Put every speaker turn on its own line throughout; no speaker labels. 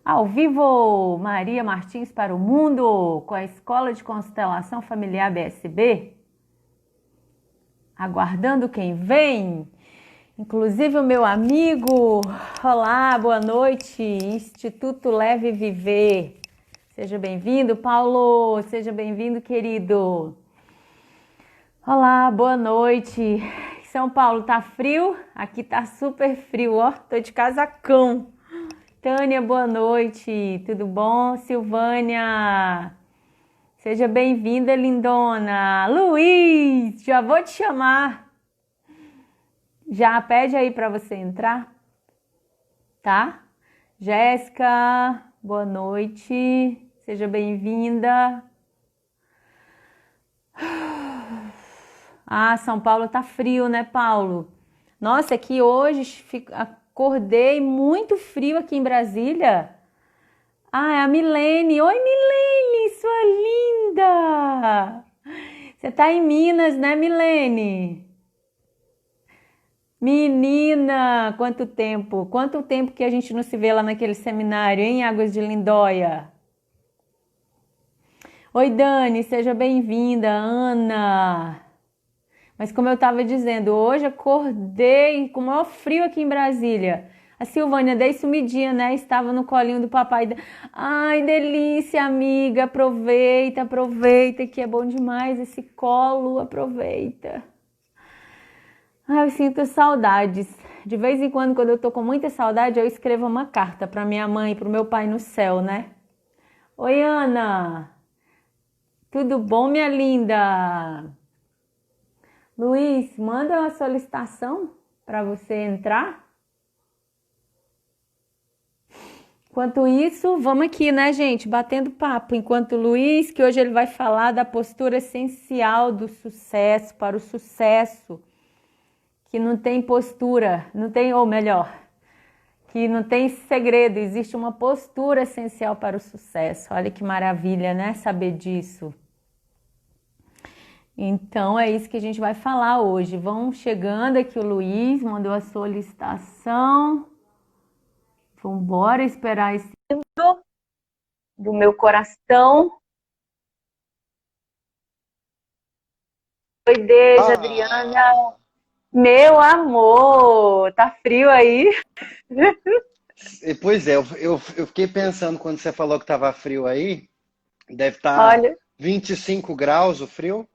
Ao vivo, Maria Martins para o mundo, com a Escola de Constelação Familiar BSB. Aguardando quem vem, inclusive o meu amigo. Olá, boa noite, Instituto Leve Viver. Seja bem-vindo, Paulo, seja bem-vindo, querido. Olá, boa noite. São Paulo, tá frio? Aqui tá super frio, ó, tô de casacão. Tânia, boa noite, tudo bom? Silvânia, seja bem-vinda, lindona. Luiz, já vou te chamar. Já pede aí para você entrar, tá? Jéssica, boa noite, seja bem-vinda. Ah, São Paulo tá frio, né, Paulo? Nossa, aqui hoje acordei muito frio aqui em Brasília. Ah, é a Milene. Oi, Milene, sua linda! Você tá em Minas, né, Milene? Menina, quanto tempo! Quanto tempo que a gente não se vê lá naquele seminário, em Águas de Lindóia? Oi, Dani, seja bem-vinda, Ana. Mas como eu estava dizendo, hoje acordei com o maior frio aqui em Brasília. A Silvânia dei sumidinha, né? Estava no colinho do papai. Ai, delícia, amiga. Aproveita, aproveita, que é bom demais esse colo. Aproveita. Ai, eu sinto saudades. De vez em quando eu tô com muita saudade, eu escrevo uma carta para minha mãe e para o meu pai no céu, né? Oi, Ana. Tudo bom, minha linda? Luiz, manda uma solicitação para você entrar. Enquanto isso, vamos aqui, né, gente, batendo papo. Enquanto o Luiz, que hoje ele vai falar da postura essencial do sucesso, para o sucesso, que não tem postura, não tem, ou melhor, que não tem segredo, existe uma postura essencial para o sucesso. Olha que maravilha, né, saber disso. Então é isso que a gente vai falar hoje. Vão chegando aqui, o Luiz mandou a solicitação. Vamos embora esperar esse do meu coração. Oi, Deja, Adriana. Meu amor, tá frio aí?
Pois é, eu fiquei pensando quando você falou que tava frio aí, deve estar
Olha,
25 graus o frio.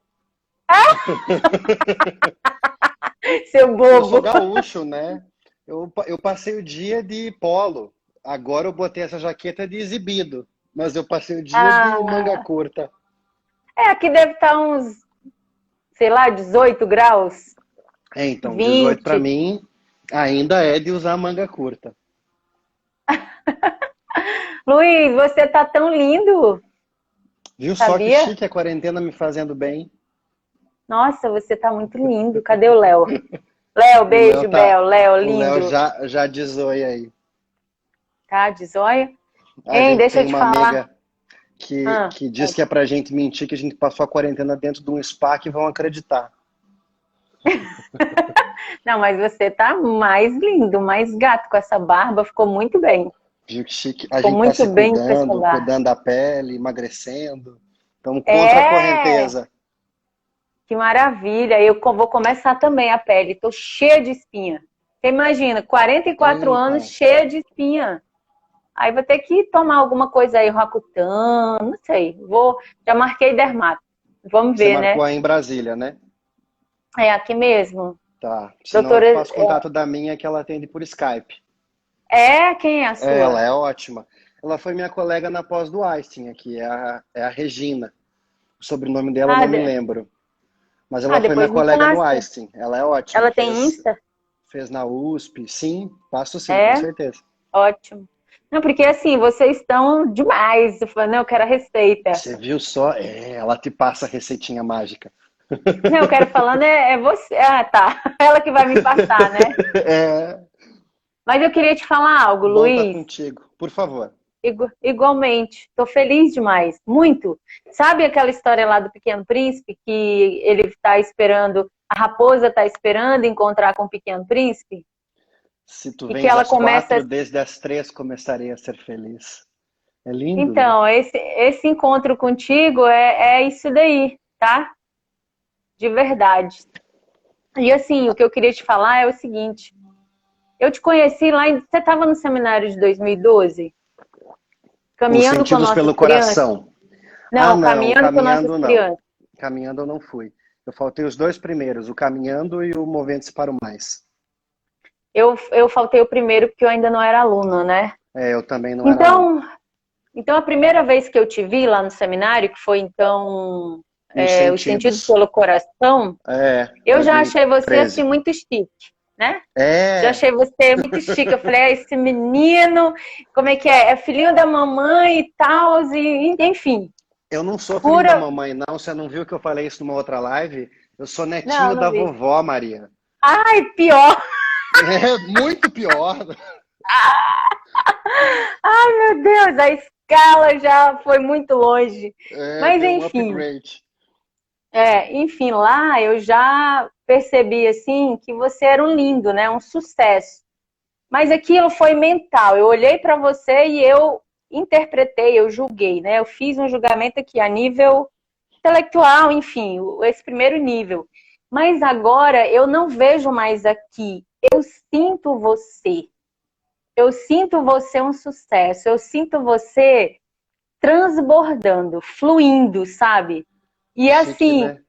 seu
Eu sou
bobo.
gaúcho, né? Eu passei o dia de polo. Agora eu botei essa jaqueta de exibido, mas eu passei o dia de manga
Ah,
curta.
aqui deve estar uns, sei lá, 18 graus,
É, então, 18 para
20.
mim ainda é de usar manga curta.
Luiz, você tá tão lindo,
Viu só que
sabia?
chique a quarentena me fazendo bem?
Nossa, você tá muito lindo. Cadê o Léo? Léo,
O Léo
beijo,
tá,
Bel. Léo,
o Léo
lindo.
já diz oi aí.
Tá, de zóia?
A
Hein,
gente
deixa eu
tem
te
uma
falar.
amiga que,
Ah,
que diz que é pra gente mentir que a gente passou a quarentena dentro de um spa que vão acreditar.
não, mas você tá mais lindo, mais gato com essa barba. Ficou muito bem.
Viu que chique? A
Ficou
gente tá
muito
se
bem com essa
cuidando,
barba.
cuidando da pele, emagrecendo. Estamos contra a
É,
correnteza.
que maravilha. Vou começar também a pele. Tô cheia de espinha. Você imagina, 44 anos,
Então,
cheia de espinha. Aí vou ter que tomar alguma coisa aí, Roacutan, não sei. Já marquei dermato. Vamos
você
ver,
marcou
né?
aí em Brasília, né?
É aqui mesmo.
Tá. Senão eu
Doutora,
te passo o contato da minha que ela atende por Skype.
quem é a
É, ela
sua?
é ótima. Ela foi minha colega na pós do Einstein aqui, é a Regina. O sobrenome dela eu
Ah,
não me lembro. Mas ela foi minha
depois me
colega no
passa.
Einstein. Ela é ótima.
Ela tem
Fez,
Insta?
fez na USP. Sim, passo sim, com
É?
certeza.
Ótimo. Não, porque assim, vocês estão demais. Eu falei, não, eu quero a receita.
Você viu só? É, ela te passa a receitinha mágica.
Não, eu quero falando é você. Ah, tá. Ela que vai me passar, né?
É,
Mas eu queria te falar algo,
bom estar
Luiz.
contigo. Por favor.
Igualmente, estou feliz demais, muito. Sabe aquela história lá do Pequeno Príncipe que ele está esperando, a raposa está esperando encontrar com o Pequeno Príncipe?
Se tu
e que
vens
ela
às
começa.
4, desde as 3 começarei a ser feliz. É lindo, né?
Então, esse encontro contigo é isso daí, tá? De verdade. E assim, o que eu queria te falar é o seguinte: eu te conheci lá em. Você estava no seminário de 2012?
Os
Caminhando com
sentidos
nossas
pelo
crianças?
coração. Ah,
Não,
não,
caminhando com nossas
caminhando não.
crianças.
Caminhando eu não fui. Eu faltei os dois primeiros, o caminhando e o movendo-se para o mais.
Eu faltei o primeiro porque eu ainda não era aluna, né?
É, eu também não era aluno.
Então, então a primeira vez que eu te vi lá no seminário, que foi então
Os
os sentidos
sentidos.
pelo coração,
É,
eu já achei você assim
2013.
muito chique, né? Já
É,
achei você muito chique. Eu falei, esse menino, como é que é? É filhinho da mamãe e tal, e enfim,
eu não sou filhinho da
pura.
mamãe, não. Você não viu que eu falei isso numa outra live? Eu sou
Não,
netinho
não
da
vi.
vovó, Maria.
Ai, pior.
É muito pior.
Ai, meu Deus, a escala já foi muito longe.
É,
Mas
deu um
enfim,
upgrade.
enfim, lá eu já percebi assim que você era um lindo, né? Um sucesso. Mas aquilo foi mental. Eu olhei para você e eu interpretei, eu julguei, né? Eu fiz um julgamento aqui a nível intelectual, enfim, esse primeiro nível. Mas agora eu não vejo mais aqui. Eu sinto você. Eu sinto você um sucesso. Eu sinto você transbordando, fluindo, sabe? E
Chique,
assim,
né?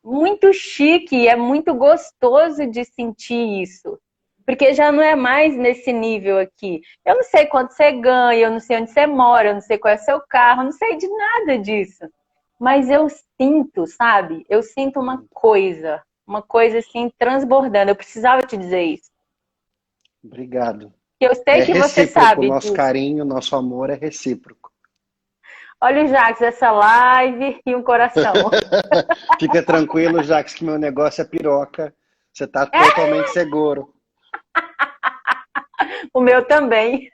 muito chique, é muito gostoso de sentir isso. Porque já não é mais nesse nível aqui. Eu não sei quanto você ganha, eu não sei onde você mora, eu não sei qual é o seu carro, eu não sei de nada disso. Mas eu sinto, sabe? Eu sinto uma coisa assim transbordando. Eu precisava te dizer isso.
Obrigado.
Eu sei
É
que você
recíproco,
sabe
nosso
disso.
carinho, nosso amor é recíproco.
Olha o Jacques, essa live e um coração.
Fica tranquilo, Jax, que meu negócio é piroca. Você está totalmente seguro.
O meu também.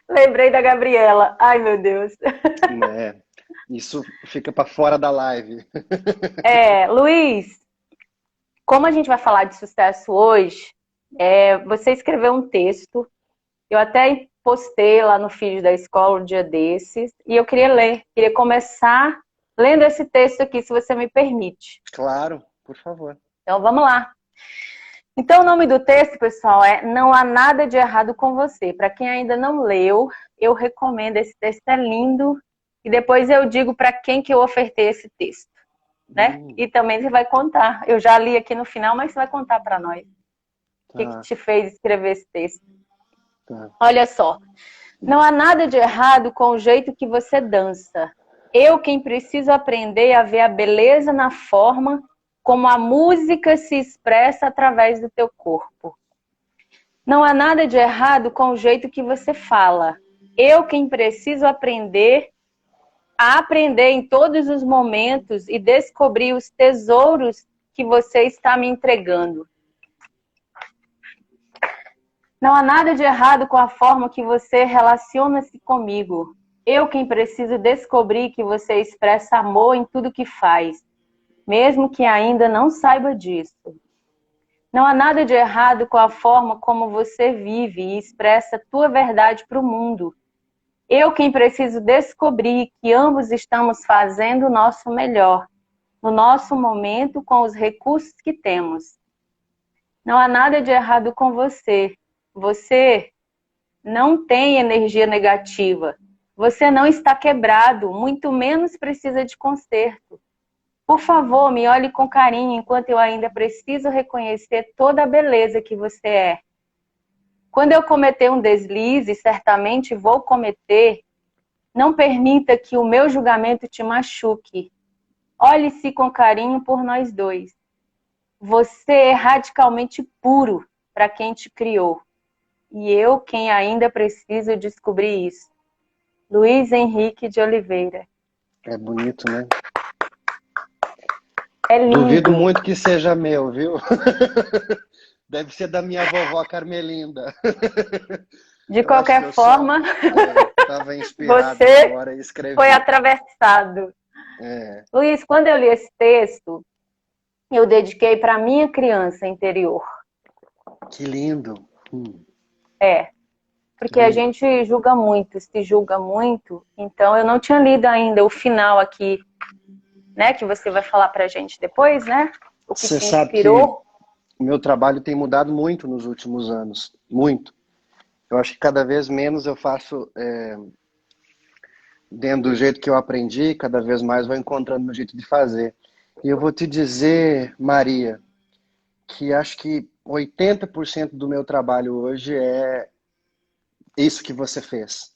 Lembrei da Gabriela. Ai, meu Deus.
É, isso fica para fora da live.
Luiz, como a gente vai falar de sucesso hoje, você escreveu um texto. Eu até postei lá no feed da escola um dia desses. E eu queria ler. Queria começar lendo esse texto aqui, se você me permite.
Claro, por favor.
Então, vamos lá. Então, o nome do texto, pessoal, é Não Há Nada de Errado com Você. Para quem ainda não leu, eu recomendo. Esse texto é lindo. E depois eu digo para quem que eu ofertei esse texto, né? E também você vai contar. Eu já li aqui no final, mas você vai contar para nós. O que
Tá,
te fez escrever esse texto?
tá.
Olha só. Não há nada de errado com o jeito que você dança. Eu quem preciso aprender a ver a beleza na forma como a música se expressa através do teu corpo. Não há nada de errado com o jeito que você fala. Eu quem preciso aprender a aprender em todos os momentos e descobrir os tesouros que você está me entregando. Não há nada de errado com a forma que você relaciona-se comigo. Eu quem preciso descobrir que você expressa amor em tudo que faz, mesmo que ainda não saiba disso. Não há nada de errado com a forma como você vive e expressa tua verdade para o mundo. Eu quem preciso descobrir que ambos estamos fazendo o nosso melhor, no nosso momento, com os recursos que temos. Não há nada de errado com você. Você não tem energia negativa. Você não está quebrado, muito menos precisa de conserto. Por favor, me olhe com carinho enquanto eu ainda preciso reconhecer toda a beleza que você é. Quando eu cometer um deslize, certamente vou cometer, não permita que o meu julgamento te machuque. Olhe-se com carinho por nós dois. Você é radicalmente puro para quem te criou. E eu quem ainda preciso descobrir isso. Luiz Henrique de Oliveira.
É bonito, né?
É
Duvido
lindo.
muito que seja meu, viu? Deve ser da minha vovó Carmelinda.
De
Eu acho que
qualquer
eu só
forma,
estava inspirado na
você
hora e
foi
escrevi.
atravessado.
É,
Luiz, quando eu li esse texto, eu dediquei para a minha criança interior.
Que lindo.
É,
Que
porque a
lindo.
gente julga muito, se julga muito. Então, eu não tinha lido ainda o final aqui, né? Que você vai falar pra gente depois, né? O que
Você
te
sabe que
inspirou.
o meu trabalho tem mudado muito nos últimos anos. Muito. Eu acho que cada vez menos eu faço dentro do jeito que eu aprendi, cada vez mais vou encontrando meu jeito de fazer. E eu vou te dizer, Maria, que acho que 80% do meu trabalho hoje é isso que você fez.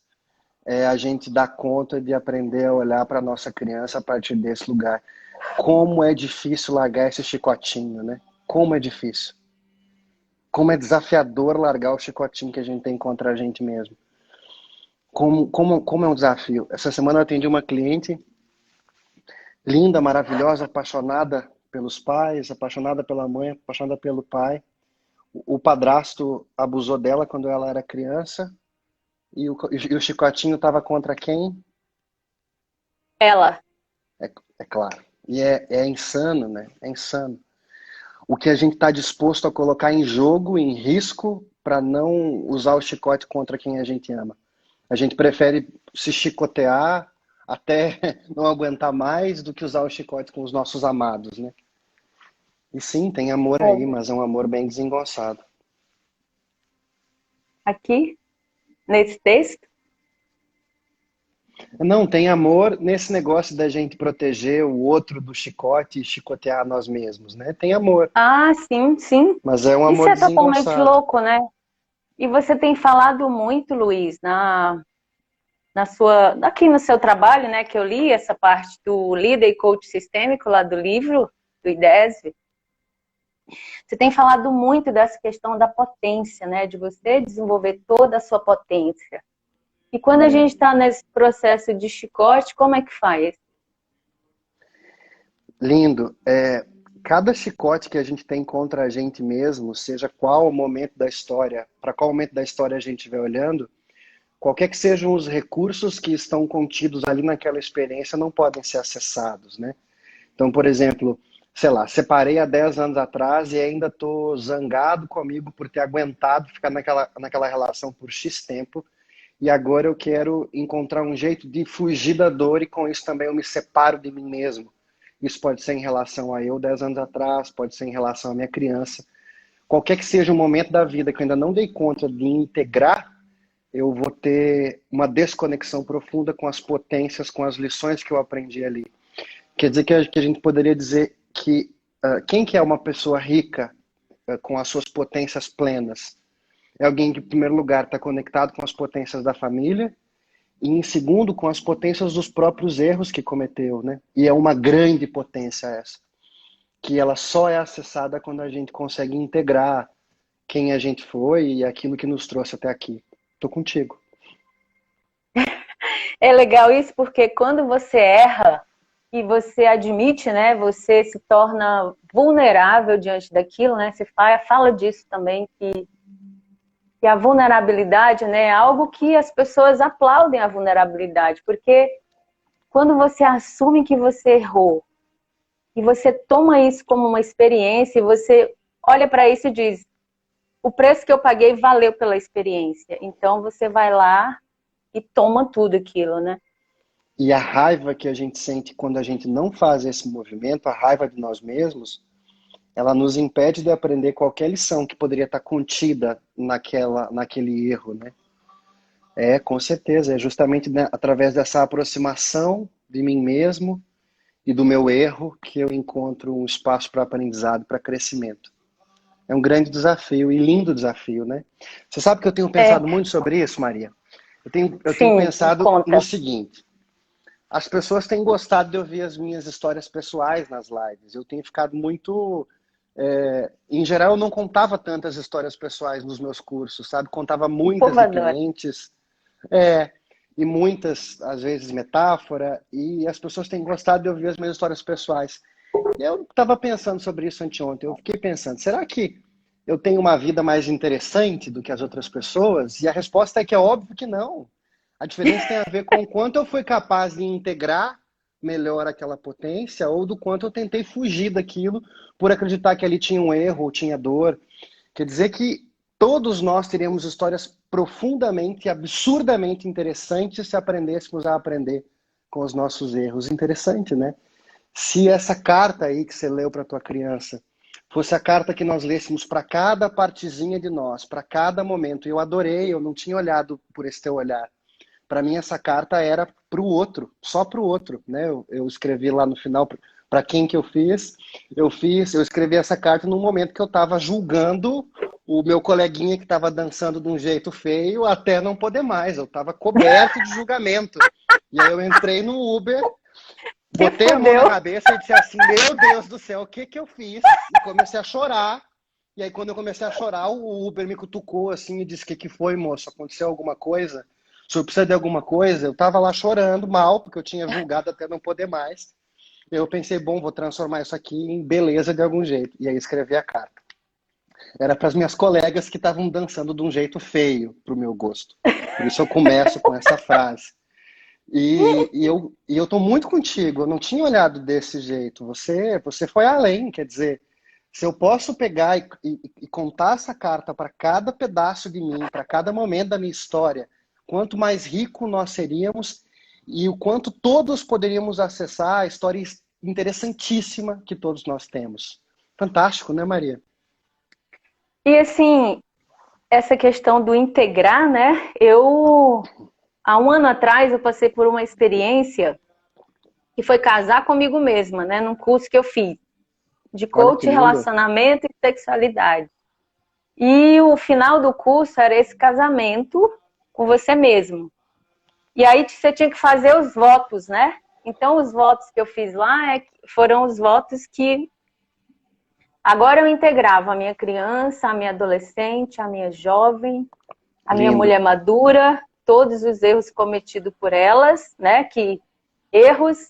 É a gente dar conta de aprender a olhar para a nossa criança a partir desse lugar. Como é difícil largar esse chicotinho, né? Como é difícil. Como é desafiador largar o chicotinho que a gente tem contra a gente mesmo. Como é um desafio. Essa semana eu atendi uma cliente linda, maravilhosa, apaixonada pelos pais, apaixonada pela mãe, apaixonada pelo pai. O padrasto abusou dela quando ela era criança e o chicotinho estava contra quem?
Ela.
É claro. E é insano, né? É insano. O que a gente está disposto a colocar em jogo, em risco, para não usar o chicote contra quem a gente ama. A gente prefere se chicotear até não aguentar mais do que usar o chicote com os nossos amados, né? E sim, tem amor aí,
É.
mas é um amor bem desengonçado.
Aqui, nesse texto.
Não, tem amor nesse negócio da gente proteger o outro do chicote e chicotear nós mesmos, né? Tem amor,
Ah, sim, sim.
mas é um
Isso
amor
é totalmente
desengonçado.
louco, né? E você tem falado muito, Luiz, na sua, aqui no seu trabalho, né, que eu li essa parte do líder e coach sistêmico lá do livro, do IDESV. Você tem falado muito dessa questão da potência, né, de você desenvolver toda a sua potência. E quando a
É,
gente está nesse processo de chicote, como é que faz?
lindo. Cada chicote que a gente tem contra a gente mesmo, seja qual o momento da história, para qual momento da história a gente estiver olhando, qualquer que sejam os recursos que estão contidos ali naquela experiência, não podem ser acessados, né? Então, por exemplo, sei lá, separei há 10 anos atrás e ainda estou zangado comigo por ter aguentado ficar naquela relação por X tempo. E agora eu quero encontrar um jeito de fugir da dor e com isso também eu me separo de mim mesmo. Isso pode ser em relação a eu 10 anos atrás, pode ser em relação à minha criança. Qualquer que seja o momento da vida que eu ainda não dei conta de integrar, eu vou ter uma desconexão profunda com as potências, com as lições que eu aprendi ali. Quer dizer que a gente poderia dizer que quem que é uma pessoa rica com as suas potências plenas? É alguém que, em primeiro lugar, está conectado com as potências da família e, em segundo, com as potências dos próprios erros que cometeu, né? E é uma grande potência essa, que ela só é acessada quando a gente consegue integrar quem a gente foi e aquilo que nos trouxe até aqui. Tô contigo.
É legal isso porque quando você erra e você admite, né, você se torna vulnerável diante daquilo, né? Você fala disso também, que a vulnerabilidade, né, é algo que as pessoas aplaudem a vulnerabilidade, porque quando você assume que você errou e você toma isso como uma experiência e você olha para isso e diz, o preço que eu paguei valeu pela experiência. Então você vai lá e toma tudo aquilo, né?
E a raiva que a gente sente quando a gente não faz esse movimento, a raiva de nós mesmos, ela nos impede de aprender qualquer lição que poderia estar contida naquele erro, né? Com certeza. É justamente, né, através dessa aproximação de mim mesmo e do meu erro que eu encontro um espaço para aprendizado, para crescimento. É um grande desafio e lindo desafio, né? Você sabe que eu tenho
É,
pensado muito sobre isso, Maria? Eu tenho
sim, me
pensado no
conta.
seguinte. As pessoas têm gostado de ouvir as minhas histórias pessoais nas lives. Eu tenho ficado muito. Em geral, eu não contava tantas histórias pessoais nos meus cursos, sabe? Contava
O
muitas
povo
de
adora.
clientes, é, e muitas, às vezes, metáfora, e as pessoas têm gostado de ouvir as minhas histórias pessoais. Eu estava pensando sobre isso anteontem. Eu fiquei pensando, será que eu tenho uma vida mais interessante do que as outras pessoas? E a resposta é que é óbvio que não. A diferença tem a ver com o quanto eu fui capaz de integrar melhor aquela potência ou do quanto eu tentei fugir daquilo por acreditar que ali tinha um erro ou tinha dor. Quer dizer que todos nós teríamos histórias profundamente, absurdamente interessantes se aprendêssemos a aprender com os nossos erros. Interessante, né? Se essa carta aí que você leu para tua criança fosse a carta que nós lêssemos para cada partezinha de nós, para cada momento. Eu adorei, eu não tinha olhado por esse teu olhar. Para mim essa carta era para o outro, só para o outro, né? Eu escrevi lá no final para quem que eu escrevi essa carta num momento que eu estava julgando o meu coleguinha que estava dançando de um jeito feio até não poder mais. Eu estava coberto de julgamento. E aí eu entrei no Uber, botei a mão na cabeça e disse assim, meu Deus do céu, o que que eu fiz? E comecei a chorar. E aí quando eu comecei a chorar, o Uber me cutucou assim e disse, o que que foi, moço? Aconteceu alguma coisa? O senhor precisa de alguma coisa? Eu estava lá chorando mal, porque eu tinha julgado até não poder mais. Eu pensei, bom, vou transformar isso aqui em beleza de algum jeito. E aí escrevi a carta. Era para as minhas colegas que estavam dançando de um jeito feio, para o meu gosto. Por isso eu começo com essa frase. E eu tô muito contigo, eu não tinha olhado desse jeito. Você foi além, quer dizer, se eu posso pegar e contar essa carta para cada pedaço de mim, para cada momento da minha história, quanto mais rico nós seríamos e o quanto todos poderíamos acessar a história interessantíssima que todos nós temos. Fantástico, né, Maria?
E assim, essa questão do integrar, né? Há um ano atrás, eu passei por uma experiência que foi casar comigo mesma, né? Num curso que eu fiz de coach, relacionamento e sexualidade. E o final do curso era esse casamento com você mesmo. E aí você tinha que fazer os votos, né? Então, os votos que eu fiz lá foram os votos que agora eu integrava a minha criança, a minha adolescente, a minha jovem, a minha mulher madura, todos os erros cometidos por elas, né? Que erros,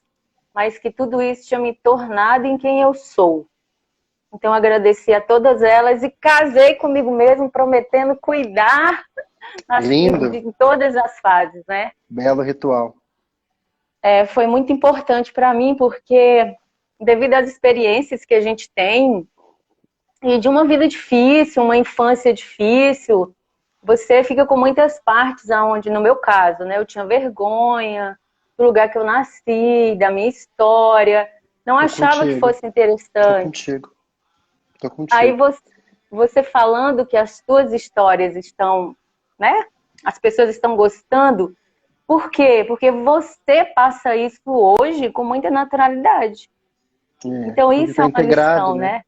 mas que tudo isso tinha me tornado em quem eu sou. Então, agradeci a todas elas e casei comigo mesmo, prometendo cuidar em todas as fases, né?
Belo ritual.
Foi muito importante para mim, porque devido às experiências que a gente tem, e de uma vida difícil, uma infância difícil, você fica com muitas partes aonde, no meu caso, né, eu tinha vergonha do lugar que eu nasci, da minha história, não achava que fosse interessante.
Tô contigo.
Aí você falando que as tuas histórias estão, né, as pessoas estão gostando, por quê? Porque você passa isso hoje com muita naturalidade. Então isso é uma lição, né?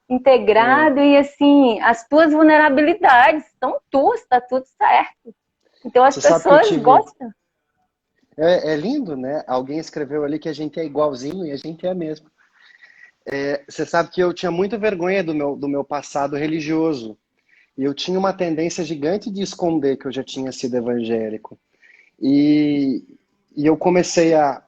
Integrado e assim, as tuas vulnerabilidades são tuas, tá tudo certo. Então as pessoas gostam.
É lindo, né? Alguém escreveu ali que a gente é igualzinho e a gente é mesmo. Você sabe que eu tinha muita vergonha do meu passado religioso. E eu tinha uma tendência gigante de esconder que eu já tinha sido evangélico. E eu comecei a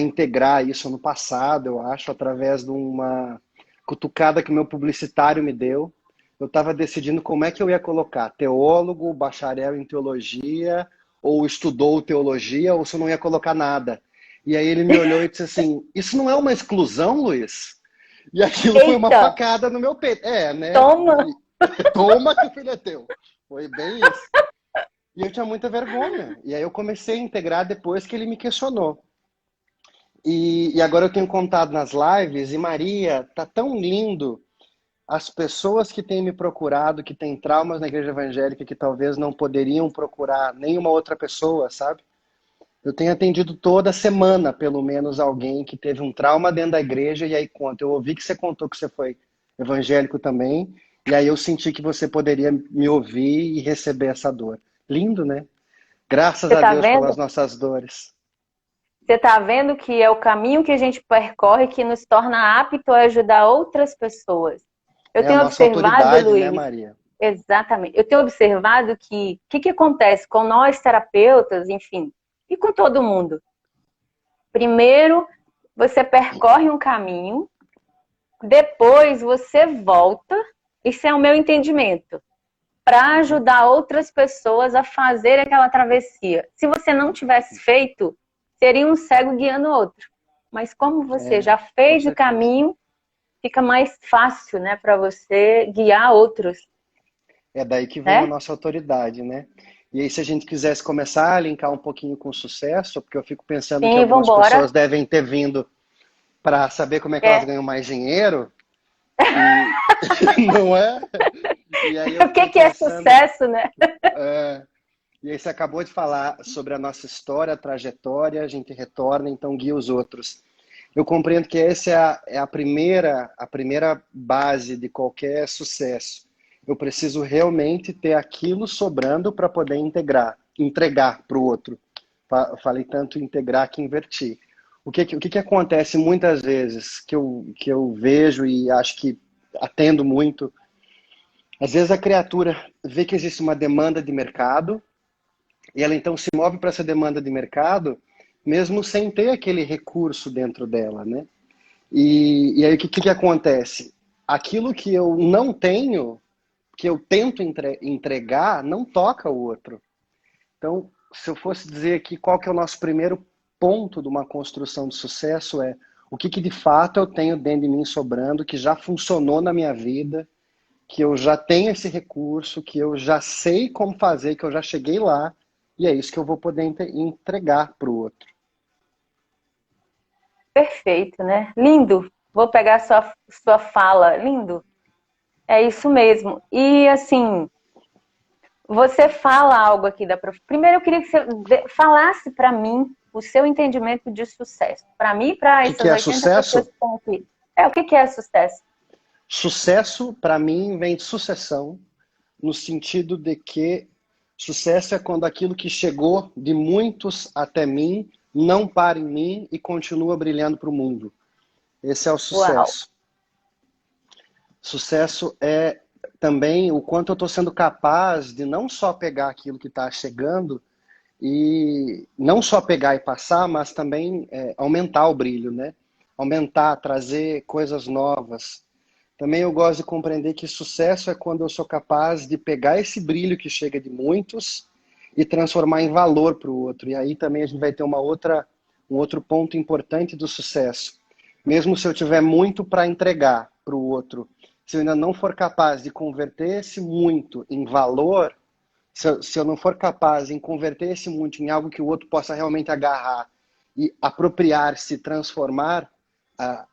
integrar isso no passado, eu acho, através de uma cutucada que o meu publicitário me deu. Eu estava decidindo como é que eu ia colocar teólogo, bacharel em teologia, ou estudou teologia, ou se eu não ia colocar nada. E aí ele me olhou e disse assim, isso não é uma exclusão, Luiz? E aquilo foi uma facada no meu peito. Né?
Toma!
Toma que o filho é teu. Foi bem isso. E eu tinha muita vergonha. E aí eu comecei a integrar depois que ele me questionou. E agora eu tenho contado nas lives, e Maria, tá tão lindo as pessoas que têm me procurado, que têm traumas na igreja evangélica, que talvez não poderiam procurar nenhuma outra pessoa, sabe? Eu tenho atendido toda semana, pelo menos, alguém que teve um trauma dentro da igreja, e aí conta. Eu ouvi que você contou que você foi evangélico também, e aí eu senti que você poderia me ouvir e receber essa dor. Lindo, né? Graças a Deus pelas nossas dores.
Você está vendo que é o caminho que a gente percorre que nos torna apto a ajudar outras pessoas. Eu tenho observado, Luiz,
né, Maria?
Exatamente. Eu tenho observado que o que acontece com nós terapeutas, enfim, e com todo mundo. Primeiro, você percorre um caminho, depois você volta, isso é o meu entendimento, para ajudar outras pessoas a fazer aquela travessia. Se você não tivesse feito, seria um cego guiando o outro. Mas como você já fez o caminho, fica mais fácil, né, para você guiar outros,
É daí que vem a
né?
nossa autoridade, né? E aí, se a gente quisesse começar a linkar um pouquinho com sucesso, porque eu fico pensando que
Sim,
algumas pessoas
vambora.
devem ter vindo para saber como é que elas
É.
ganham mais dinheiro, e não é? E aí eu
O que
fiquei
que é
pensando,
sucesso, né?
é, e aí você acabou de falar sobre a nossa história, a trajetória, a gente retorna, então guia os outros. Eu compreendo que essa é a primeira base de qualquer sucesso. Eu preciso realmente ter aquilo sobrando para poder entregar para o outro. Falei tanto integrar que invertir. O que acontece muitas vezes que eu vejo e acho que atendo muito, às vezes a criatura vê que existe uma demanda de mercado e ela então se move para essa demanda de mercado, mesmo sem ter aquele recurso dentro dela, né? E aí o que acontece? Aquilo que eu não tenho, que eu tento entregar, não toca o outro. Então, se eu fosse dizer aqui qual que é o nosso primeiro ponto de uma construção de sucesso é o que de fato eu tenho dentro de mim sobrando, que já funcionou na minha vida, que eu já tenho esse recurso, que eu já sei como fazer, que eu já cheguei lá, e é isso que eu vou poder entregar para o outro.
Perfeito, né? Lindo. Vou pegar sua fala. Lindo. É isso mesmo. E assim, você fala algo aqui da prof... Primeiro eu queria que você falasse para mim o seu entendimento de sucesso. Para mim, para
O que
essas
é
80 pessoas
sucesso?
que estão aqui. O que que é sucesso?
Sucesso, para mim, vem de sucessão, no sentido de que sucesso é quando aquilo que chegou de muitos até mim não para em mim e continua brilhando para o mundo. Esse é o
Uau.
sucesso. Sucesso é também o quanto eu estou sendo capaz de não só pegar aquilo que está chegando e não só pegar e passar, mas também aumentar o brilho, né? Aumentar, trazer coisas novas. Também eu gosto de compreender que sucesso é quando eu sou capaz de pegar esse brilho que chega de muitos e transformar em valor para o outro. E aí também a gente vai ter um outro ponto importante do sucesso. Mesmo se eu tiver muito para entregar para o outro, se eu ainda não for capaz de converter esse muito em valor, se eu não for capaz em converter esse muito em algo que o outro possa realmente agarrar e apropriar-se, transformar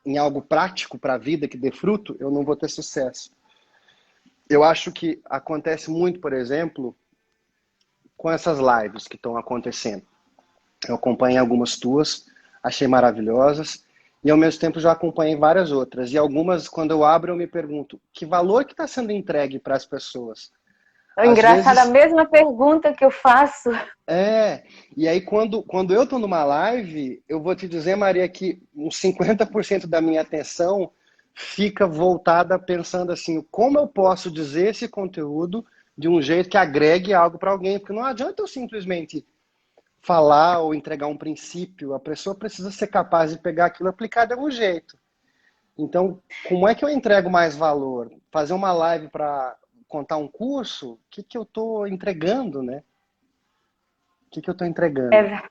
em algo prático para a vida que dê fruto, eu não vou ter sucesso. Eu acho que acontece muito, por exemplo, com essas lives que estão acontecendo. Eu acompanhei algumas tuas, achei maravilhosas, e ao mesmo tempo já acompanhei várias outras. E algumas, quando eu abro, eu me pergunto, que valor que está sendo entregue para as pessoas?
É
Às
engraçado, a
vezes,
mesma pergunta que eu faço.
e aí quando eu estou numa live, eu vou te dizer, Maria, que uns 50% da minha atenção fica voltada pensando assim, como eu posso dizer esse conteúdo de um jeito que agregue algo para alguém, porque não adianta eu simplesmente falar ou entregar um princípio, a pessoa precisa ser capaz de pegar aquilo e aplicar de algum jeito. Então, como é que eu entrego mais valor? Fazer uma live para contar um curso? O que eu estou entregando, né? O que eu estou entregando?
É,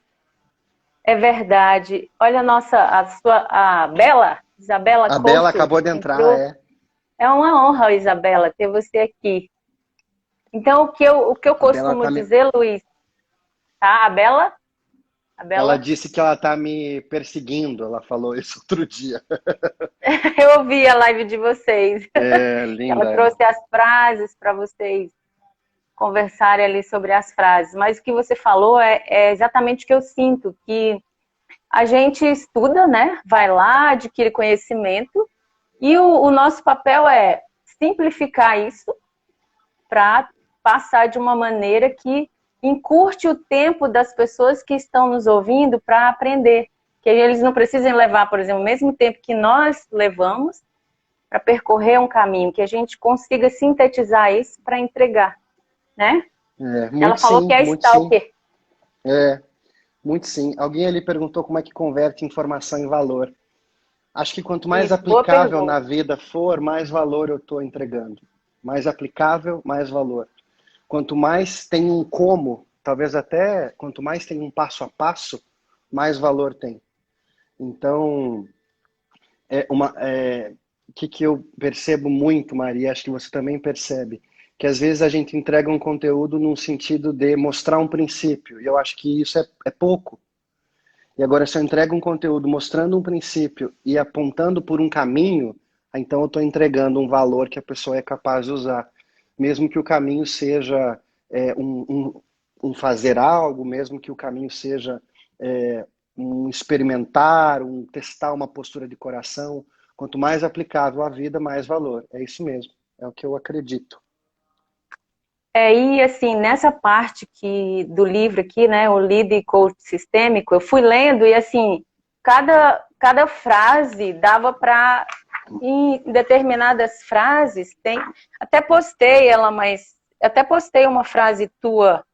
é verdade. Olha a Bela, Isabela
A Bela
Couto,
acabou de entrar,
entrou.
é.
É uma honra, Isabela, ter você aqui. Então, o que eu
A Bela
costumo dizer, Luiz, tá? A
ela
Bela,
disse que ela está me perseguindo, ela falou isso outro dia.
eu ouvi a live de vocês.
É,
Ela
linda ela.
trouxe as frases para vocês conversarem ali sobre as frases. Mas o que você falou é exatamente o que eu sinto, que a gente estuda, né? Vai lá, adquire conhecimento, e o nosso papel é simplificar isso para passar de uma maneira que encurte o tempo das pessoas que estão nos ouvindo para aprender. Que eles não precisem levar, por exemplo, o mesmo tempo que nós levamos para percorrer um caminho, que a gente consiga sintetizar isso para entregar, né?
É,
Ela
muito
falou que
sim,
é
muito sim.
stalker.
É, muito sim. Alguém ali perguntou como é que converte informação em valor. Acho que quanto mais
Isso, boa
aplicável na
pergunta.
vida for, mais valor eu estou entregando. Mais aplicável, mais valor. Quanto mais tem um como, talvez até quanto mais tem um passo a passo, mais valor tem. Então, é uma, é, que eu percebo muito, Maria, acho que você também percebe, que às vezes a gente entrega um conteúdo num sentido de mostrar um princípio, e eu acho que isso é pouco. E agora, se eu entrego um conteúdo mostrando um princípio e apontando por um caminho, então eu estou entregando um valor que a pessoa é capaz de usar. Mesmo que o caminho seja um fazer algo, mesmo que o caminho seja um experimentar, um testar uma postura de coração. Quanto mais aplicável à vida, mais valor. É isso mesmo. É o que eu acredito.
E assim, nessa parte do livro aqui, né, o Lead Coach Sistêmico, eu fui lendo e assim, cada frase dava para, em determinadas frases, até postei ela, mas até postei uma frase tua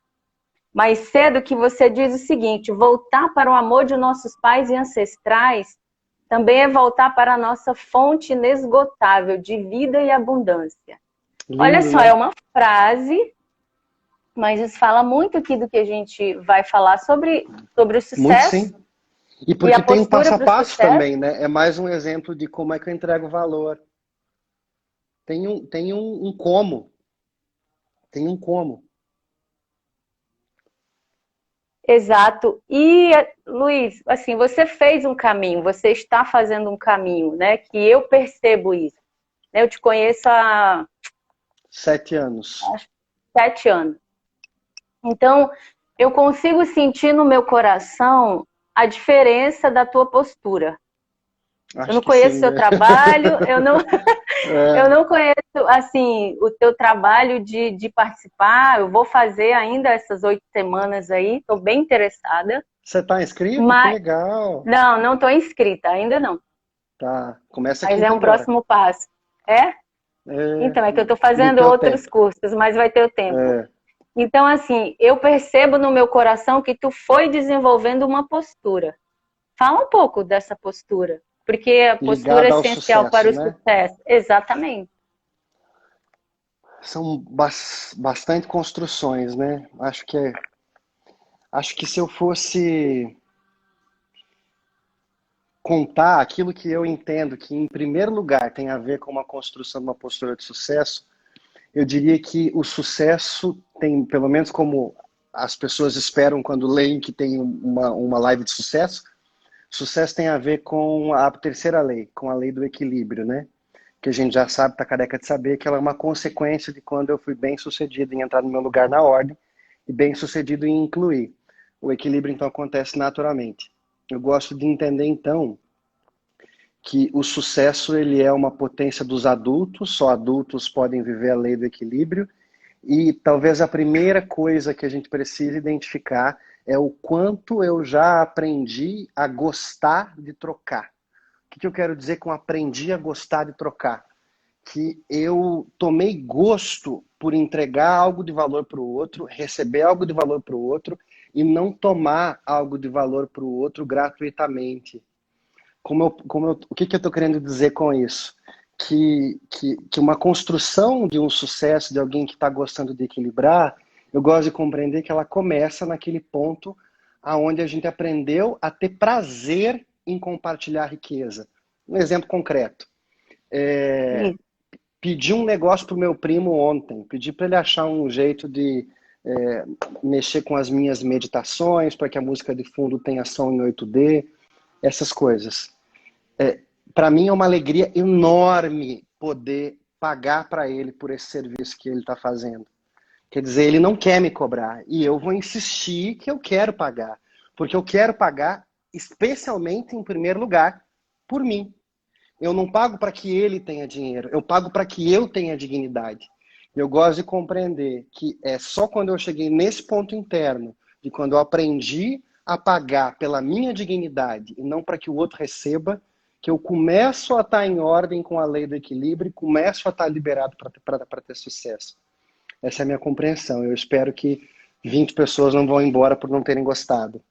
mais cedo que você diz o seguinte: voltar para o amor de nossos pais e ancestrais também é voltar para a nossa fonte inesgotável de vida e abundância. Olha
Lindo,
só,
né?
é uma frase, mas isso fala muito aqui do que a gente vai falar sobre o
Muito
sucesso
sim. E
e a
porque tem um passo
postura
a
para o
passo
sucesso.
também, né? É mais um exemplo de como é que eu entrego valor. Tem um como. Tem um como.
Exato. E, Luiz, assim, você fez um caminho, você está fazendo um caminho, né? Que eu percebo isso. Eu te conheço há
7 anos.
acho, 7 anos. Então, eu consigo sentir no meu coração a diferença da tua postura. Eu
Acho
não
que
conheço
sim,
o seu
né?
trabalho, eu
É.
não conheço, assim, o teu trabalho de participar. Eu vou fazer ainda essas 8 semanas aí, estou bem interessada.
Você está inscrito? Que
Mas,
legal.
não estou inscrita, ainda não.
Tá. Começa
Mas
quinta
é um
agora.
próximo passo. É?
É,
Então, é que eu estou
no
fazendo
teu
outros
tempo.
cursos, mas vai ter o tempo.
É.
Então, assim, eu percebo no meu coração que tu foi desenvolvendo uma postura. Fala um pouco dessa postura, porque a postura é
Ligada ao
essencial para
sucesso,
o
né?
sucesso. Exatamente.
São bastante construções, né? Acho que se eu fosse contar aquilo que eu entendo que, em primeiro lugar, tem a ver com uma construção de uma postura de sucesso, eu diria que o sucesso tem, pelo menos como as pessoas esperam quando leem que tem uma live de sucesso, sucesso tem a ver com a terceira lei, com a lei do equilíbrio, né? Que a gente já sabe, tá careca de saber, que ela é uma consequência de quando eu fui bem sucedido em entrar no meu lugar na ordem e bem sucedido em incluir. O equilíbrio, então, acontece naturalmente. Eu gosto de entender, então, que o sucesso ele é uma potência dos adultos, só adultos podem viver a lei do equilíbrio, e talvez a primeira coisa que a gente precisa identificar é o quanto eu já aprendi a gostar de trocar. O que eu quero dizer com aprendi a gostar de trocar? Que eu tomei gosto por entregar algo de valor para o outro, receber algo de valor para o outro e não tomar algo de valor para o outro gratuitamente. O que eu estou querendo dizer com isso? Que uma construção de um sucesso, de alguém que está gostando de equilibrar, eu gosto de compreender que ela começa naquele ponto aonde a gente aprendeu a ter prazer em compartilhar a riqueza. Um exemplo concreto.
Isso.
Pedi um negócio pro meu primo ontem. Pedi para ele achar um jeito de mexer com as minhas meditações, para que a música de fundo tenha som em 8D, essas coisas. Para mim é uma alegria enorme poder pagar para ele por esse serviço que ele está fazendo. Quer dizer, ele não quer me cobrar e eu vou insistir que eu quero pagar, porque eu quero pagar especialmente em primeiro lugar por mim. Eu não pago para que ele tenha dinheiro, eu pago para que eu tenha dignidade. Eu gosto de compreender que é só quando eu cheguei nesse ponto interno, de quando eu aprendi a pagar pela minha dignidade e não para que o outro receba, que eu começo a estar em ordem com a lei do equilíbrio e começo a estar liberado para ter sucesso. Essa é a minha compreensão. Eu espero que 20 pessoas não vão embora por não terem gostado.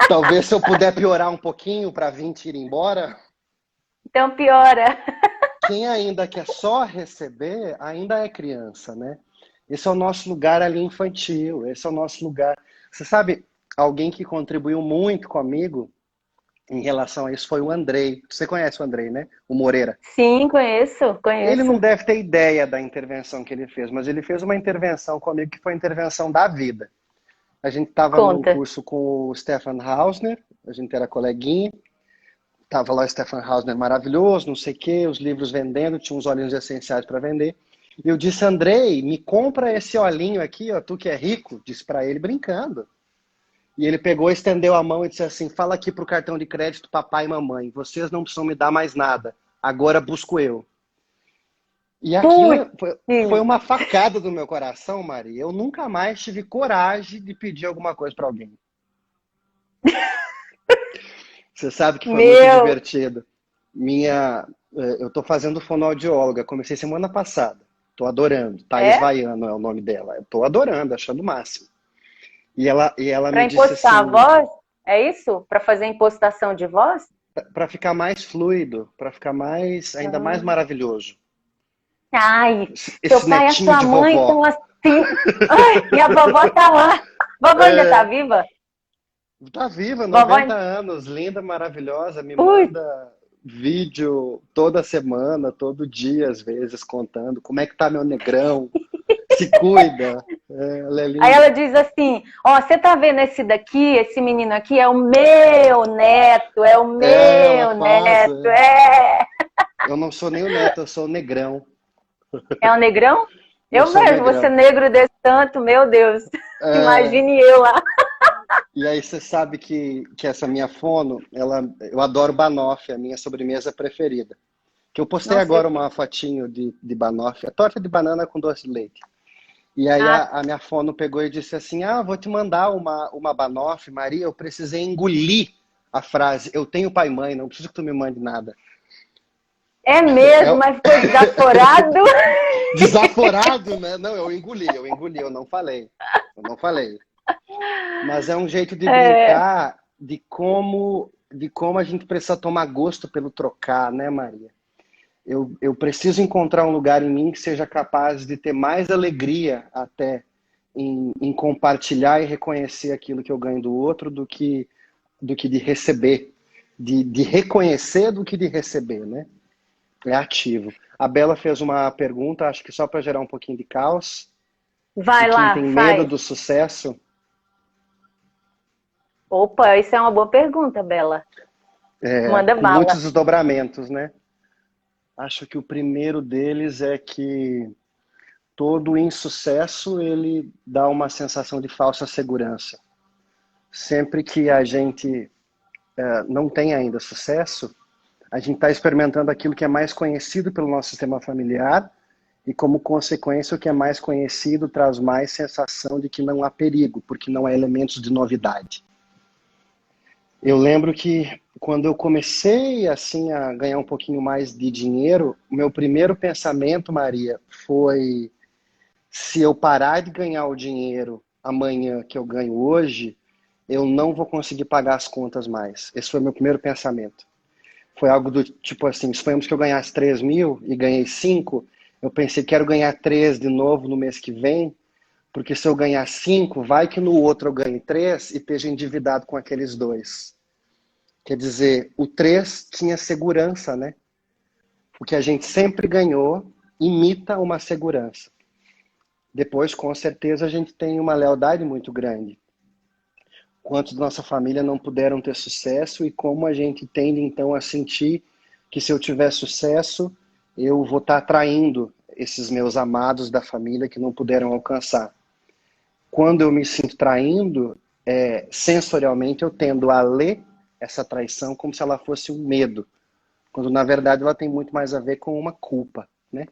Talvez se eu puder piorar um pouquinho para 20 ir embora.
Então piora.
Quem ainda quer só receber, ainda é criança, né? Esse é o nosso lugar ali infantil, esse é o nosso lugar. Você sabe, alguém que contribuiu muito comigo em relação a isso foi o Andrei. Você conhece o Andrei, né? O Moreira.
Sim, conheço,
Ele
conheço.
não deve ter ideia da intervenção que ele fez, mas ele fez uma intervenção comigo que foi a intervenção da vida. A gente estava num
Conta.
curso com o Stefan Hausner, a gente era coleguinha, tava lá o Stefan Hausner maravilhoso, não sei o quê, os livros vendendo, tinha uns olhinhos essenciais para vender. E eu disse, Andrei, me compra esse olhinho aqui, ó, tu que é rico, disse para ele brincando. E ele pegou, estendeu a mão e disse assim, fala aqui pro cartão de crédito papai e mamãe, vocês não precisam me dar mais nada, agora busco eu. E aquilo
Putz,
foi uma facada do meu coração, Maria. Eu nunca mais tive coragem de pedir alguma coisa para alguém. Você sabe que foi muito
meu,
divertido. Eu estou fazendo fonoaudióloga, comecei semana passada. Estou adorando. Thaís
é?
Vaiano é o nome dela. Estou adorando, achando o máximo. E ela
Para
me disse
impostar a
assim,
voz? É isso? Para fazer impostação de voz?
para ficar mais fluido, para ficar mais, ainda mais
Ah.
maravilhoso.
Ai, seu
Esse
pai e a
netinho
sua
de
mãe
vovó.
estão assim. Ai, e a vovó tá lá. Vovó ainda tá
É,
viva?
tá viva,
Vovó.
90 anos, linda, maravilhosa, me
Putz,
manda vídeo toda semana, todo dia, às vezes, contando como é que tá meu negrão, se cuida, ela é
aí
linda.
ela diz assim: ó, você tá vendo esse daqui, esse menino aqui é o meu neto, é o
Ela
meu
faz,
neto, é.
eu não sou nem o neto, eu sou o negrão,
É o negrão?
eu
Eu
sou o
vejo você
negrão.
negro desse tanto, meu Deus.
É,
Imagine eu lá.
e aí você sabe que essa minha fono, eu adoro banoffee, é a minha sobremesa preferida. Que eu postei
Não sei o
agora
que.
uma fotinho de banoffee, a torta de banana com doce de leite. E aí
Ah,
a minha fono pegou e disse assim, vou te mandar uma banoffee, Maria, eu precisei engolir a frase, eu tenho pai e mãe, não preciso que tu me mande nada.
é
É
mesmo, mas ficou desaforado.
desaforado, né? Não, eu não falei. Eu não falei. Mas é um jeito de
É,
brincar de como a gente precisa tomar gosto pelo trocar, né, Maria? Eu preciso encontrar um lugar em mim que seja capaz de ter mais alegria até em compartilhar e reconhecer aquilo que eu ganho do outro do que de receber. De reconhecer do que de receber, né? É ativo. A Bela fez uma pergunta, acho que só para gerar um pouquinho de caos, de
vai
quem tem
lá,
medo
faz.
do sucesso.
Opa, isso é uma boa pergunta, Bela. Manda
Com
bala.
muitos desdobramentos, né? Acho que o primeiro deles é que todo insucesso ele dá uma sensação de falsa segurança. Sempre que a gente não tem ainda sucesso, a gente está experimentando aquilo que é mais conhecido pelo nosso sistema familiar e, como consequência, o que é mais conhecido traz mais sensação de que não há perigo, porque não há elementos de novidade. Eu lembro que quando eu comecei assim a ganhar um pouquinho mais de dinheiro, o meu primeiro pensamento, Maria, foi se eu parar de ganhar o dinheiro amanhã que eu ganho hoje, eu não vou conseguir pagar as contas mais. Esse foi o meu primeiro pensamento. Foi algo do tipo assim, suponhamos que eu ganhasse 3 mil e ganhei 5, eu pensei, quero ganhar 3 de novo no mês que vem, porque se eu ganhar 5, vai que no outro eu ganhe 3 e esteja endividado com aqueles 2. Quer dizer, o 3 tinha segurança, né? O que a gente sempre ganhou imita uma segurança. Depois, com certeza, a gente tem uma lealdade muito grande. Quantos da nossa família não puderam ter sucesso e como a gente tende, então, a sentir que se eu tiver sucesso, eu vou estar atraindo esses meus amados da família que não puderam alcançar. Quando eu me sinto traindo, sensorialmente eu tendo a ler essa traição como se ela fosse um medo, quando na verdade ela tem muito mais a ver com uma culpa, né?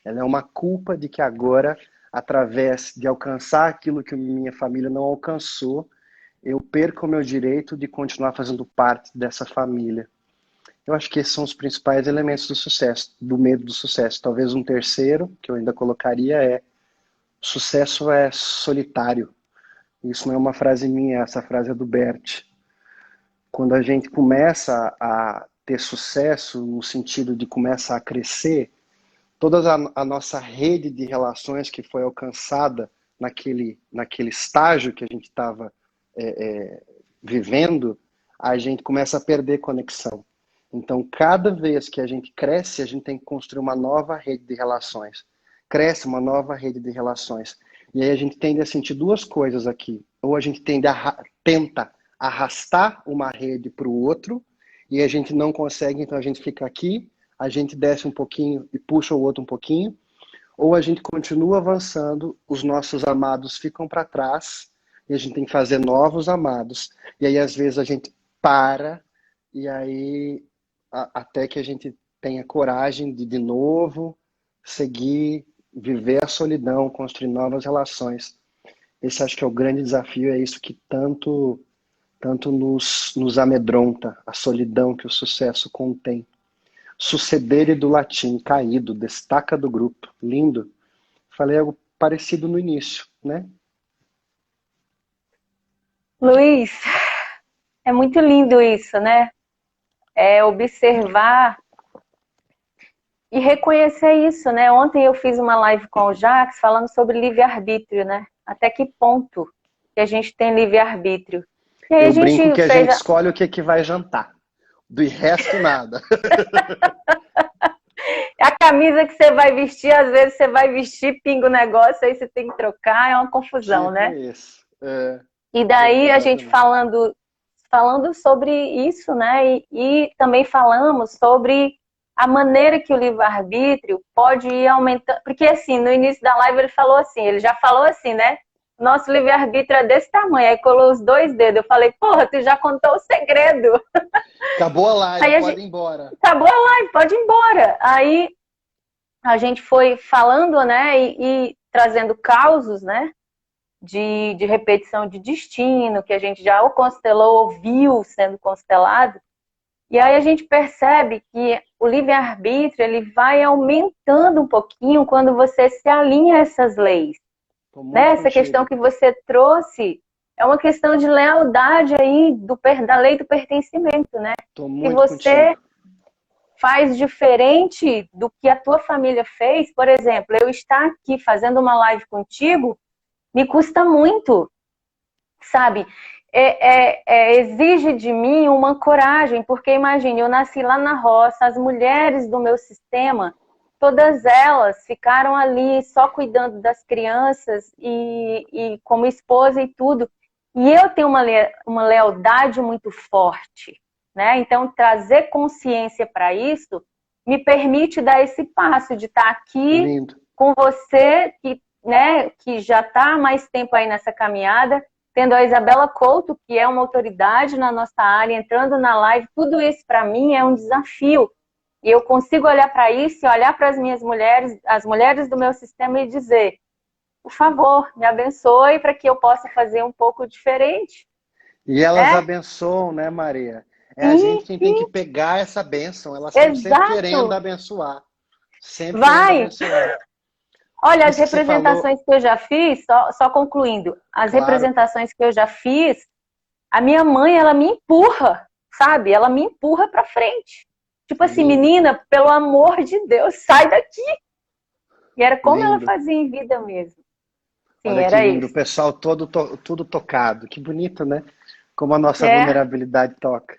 Ela é uma culpa de que agora, através de alcançar aquilo que minha família não alcançou, eu perco o meu direito de continuar fazendo parte dessa família. Eu acho que esses são os principais elementos do sucesso, do medo do sucesso. Talvez um terceiro, que eu ainda colocaria, sucesso é solitário. Isso não é uma frase minha, essa frase é do Bert. Quando a gente começa a ter sucesso, no sentido de começa a crescer, toda a nossa rede de relações que foi alcançada naquele estágio que a gente estava vivendo, a gente começa a perder conexão. Então, cada vez que a gente cresce, a gente tem que construir uma nova rede de relações. Cresce uma nova rede de relações. E aí a gente tende a sentir duas coisas aqui. Ou a gente tenta arrastar uma rede para o outro, e a gente não consegue, então a gente fica aqui, a gente desce um pouquinho e puxa o outro um pouquinho, ou a gente continua avançando, os nossos amados ficam para trás, e a gente tem que fazer novos amados. E aí, às vezes, a gente para, e aí, até que a gente tenha coragem de novo, seguir, viver a solidão, construir novas relações. Esse acho que é o grande desafio, é isso que tanto nos amedronta, a solidão que o sucesso contém. Sucedere do latim, caído, destaca do grupo. Lindo. Falei algo parecido no início, né?
Luiz, é muito lindo isso, né? É observar e reconhecer isso, né? Ontem eu fiz uma live com o Jax falando sobre livre-arbítrio, né? Até que ponto que a gente tem livre-arbítrio. E aí
Eu brinco que a gente escolhe o que vai jantar. Do resto, nada.
A camisa que você vai vestir, às vezes você vai vestir, pinga o negócio, aí você tem que trocar, é uma confusão,
Tipo
né?
isso. É,
E daí a gente
exatamente.
falando sobre isso, né? E também falamos sobre a maneira que o livre-arbítrio pode ir aumentando. Porque assim, no início da live ele já falou assim, né? Nosso livre-arbítrio é desse tamanho. Aí colou os dois dedos. Eu falei, porra, tu já contou o segredo.
Acabou a live,
Aí
pode ir embora.
Acabou a live, pode ir embora. Aí a gente foi falando, né? E trazendo causos, né? De repetição de destino, que a gente já ou constelou ou viu sendo constelado. E aí a gente percebe que o livre-arbítrio ele vai aumentando um pouquinho quando você se alinha a essas leis. Né? Essa questão que você trouxe é uma questão de lealdade aí da lei do pertencimento, né? Se você faz diferente do que a tua família fez, por exemplo, eu estar aqui fazendo uma live contigo, me custa muito, sabe? Exige de mim uma coragem, porque imagine, eu nasci lá na roça, as mulheres do meu sistema, todas elas ficaram ali só cuidando das crianças e como esposa e tudo. E eu tenho uma lealdade muito forte, né? Então, trazer consciência para isso me permite dar esse passo de estar aqui
Lindo.
Com você, que já está há mais tempo aí nessa caminhada, tendo a Isabela Couto, que é uma autoridade na nossa área, entrando na live, tudo isso para mim é um desafio. E eu consigo olhar para isso e olhar para as minhas mulheres, as mulheres do meu sistema e dizer, por favor, me abençoe para que eu possa fazer um pouco diferente.
E elas abençoam, né, Maria? É a gente quem tem que pegar essa bênção. Elas estão sempre querendo abençoar. Sempre querendo abençoar.
Olha, as representações que eu já fiz, só concluindo, as representações que eu já fiz, a minha mãe, ela me empurra, sabe? Ela me empurra pra frente. Tipo assim, menina, pelo amor de Deus, sai daqui. E era como ela fazia em vida mesmo. Sim,
olha
era
que lindo,
isso.
O pessoal tudo tocado. Que bonito, né? Como a nossa vulnerabilidade toca.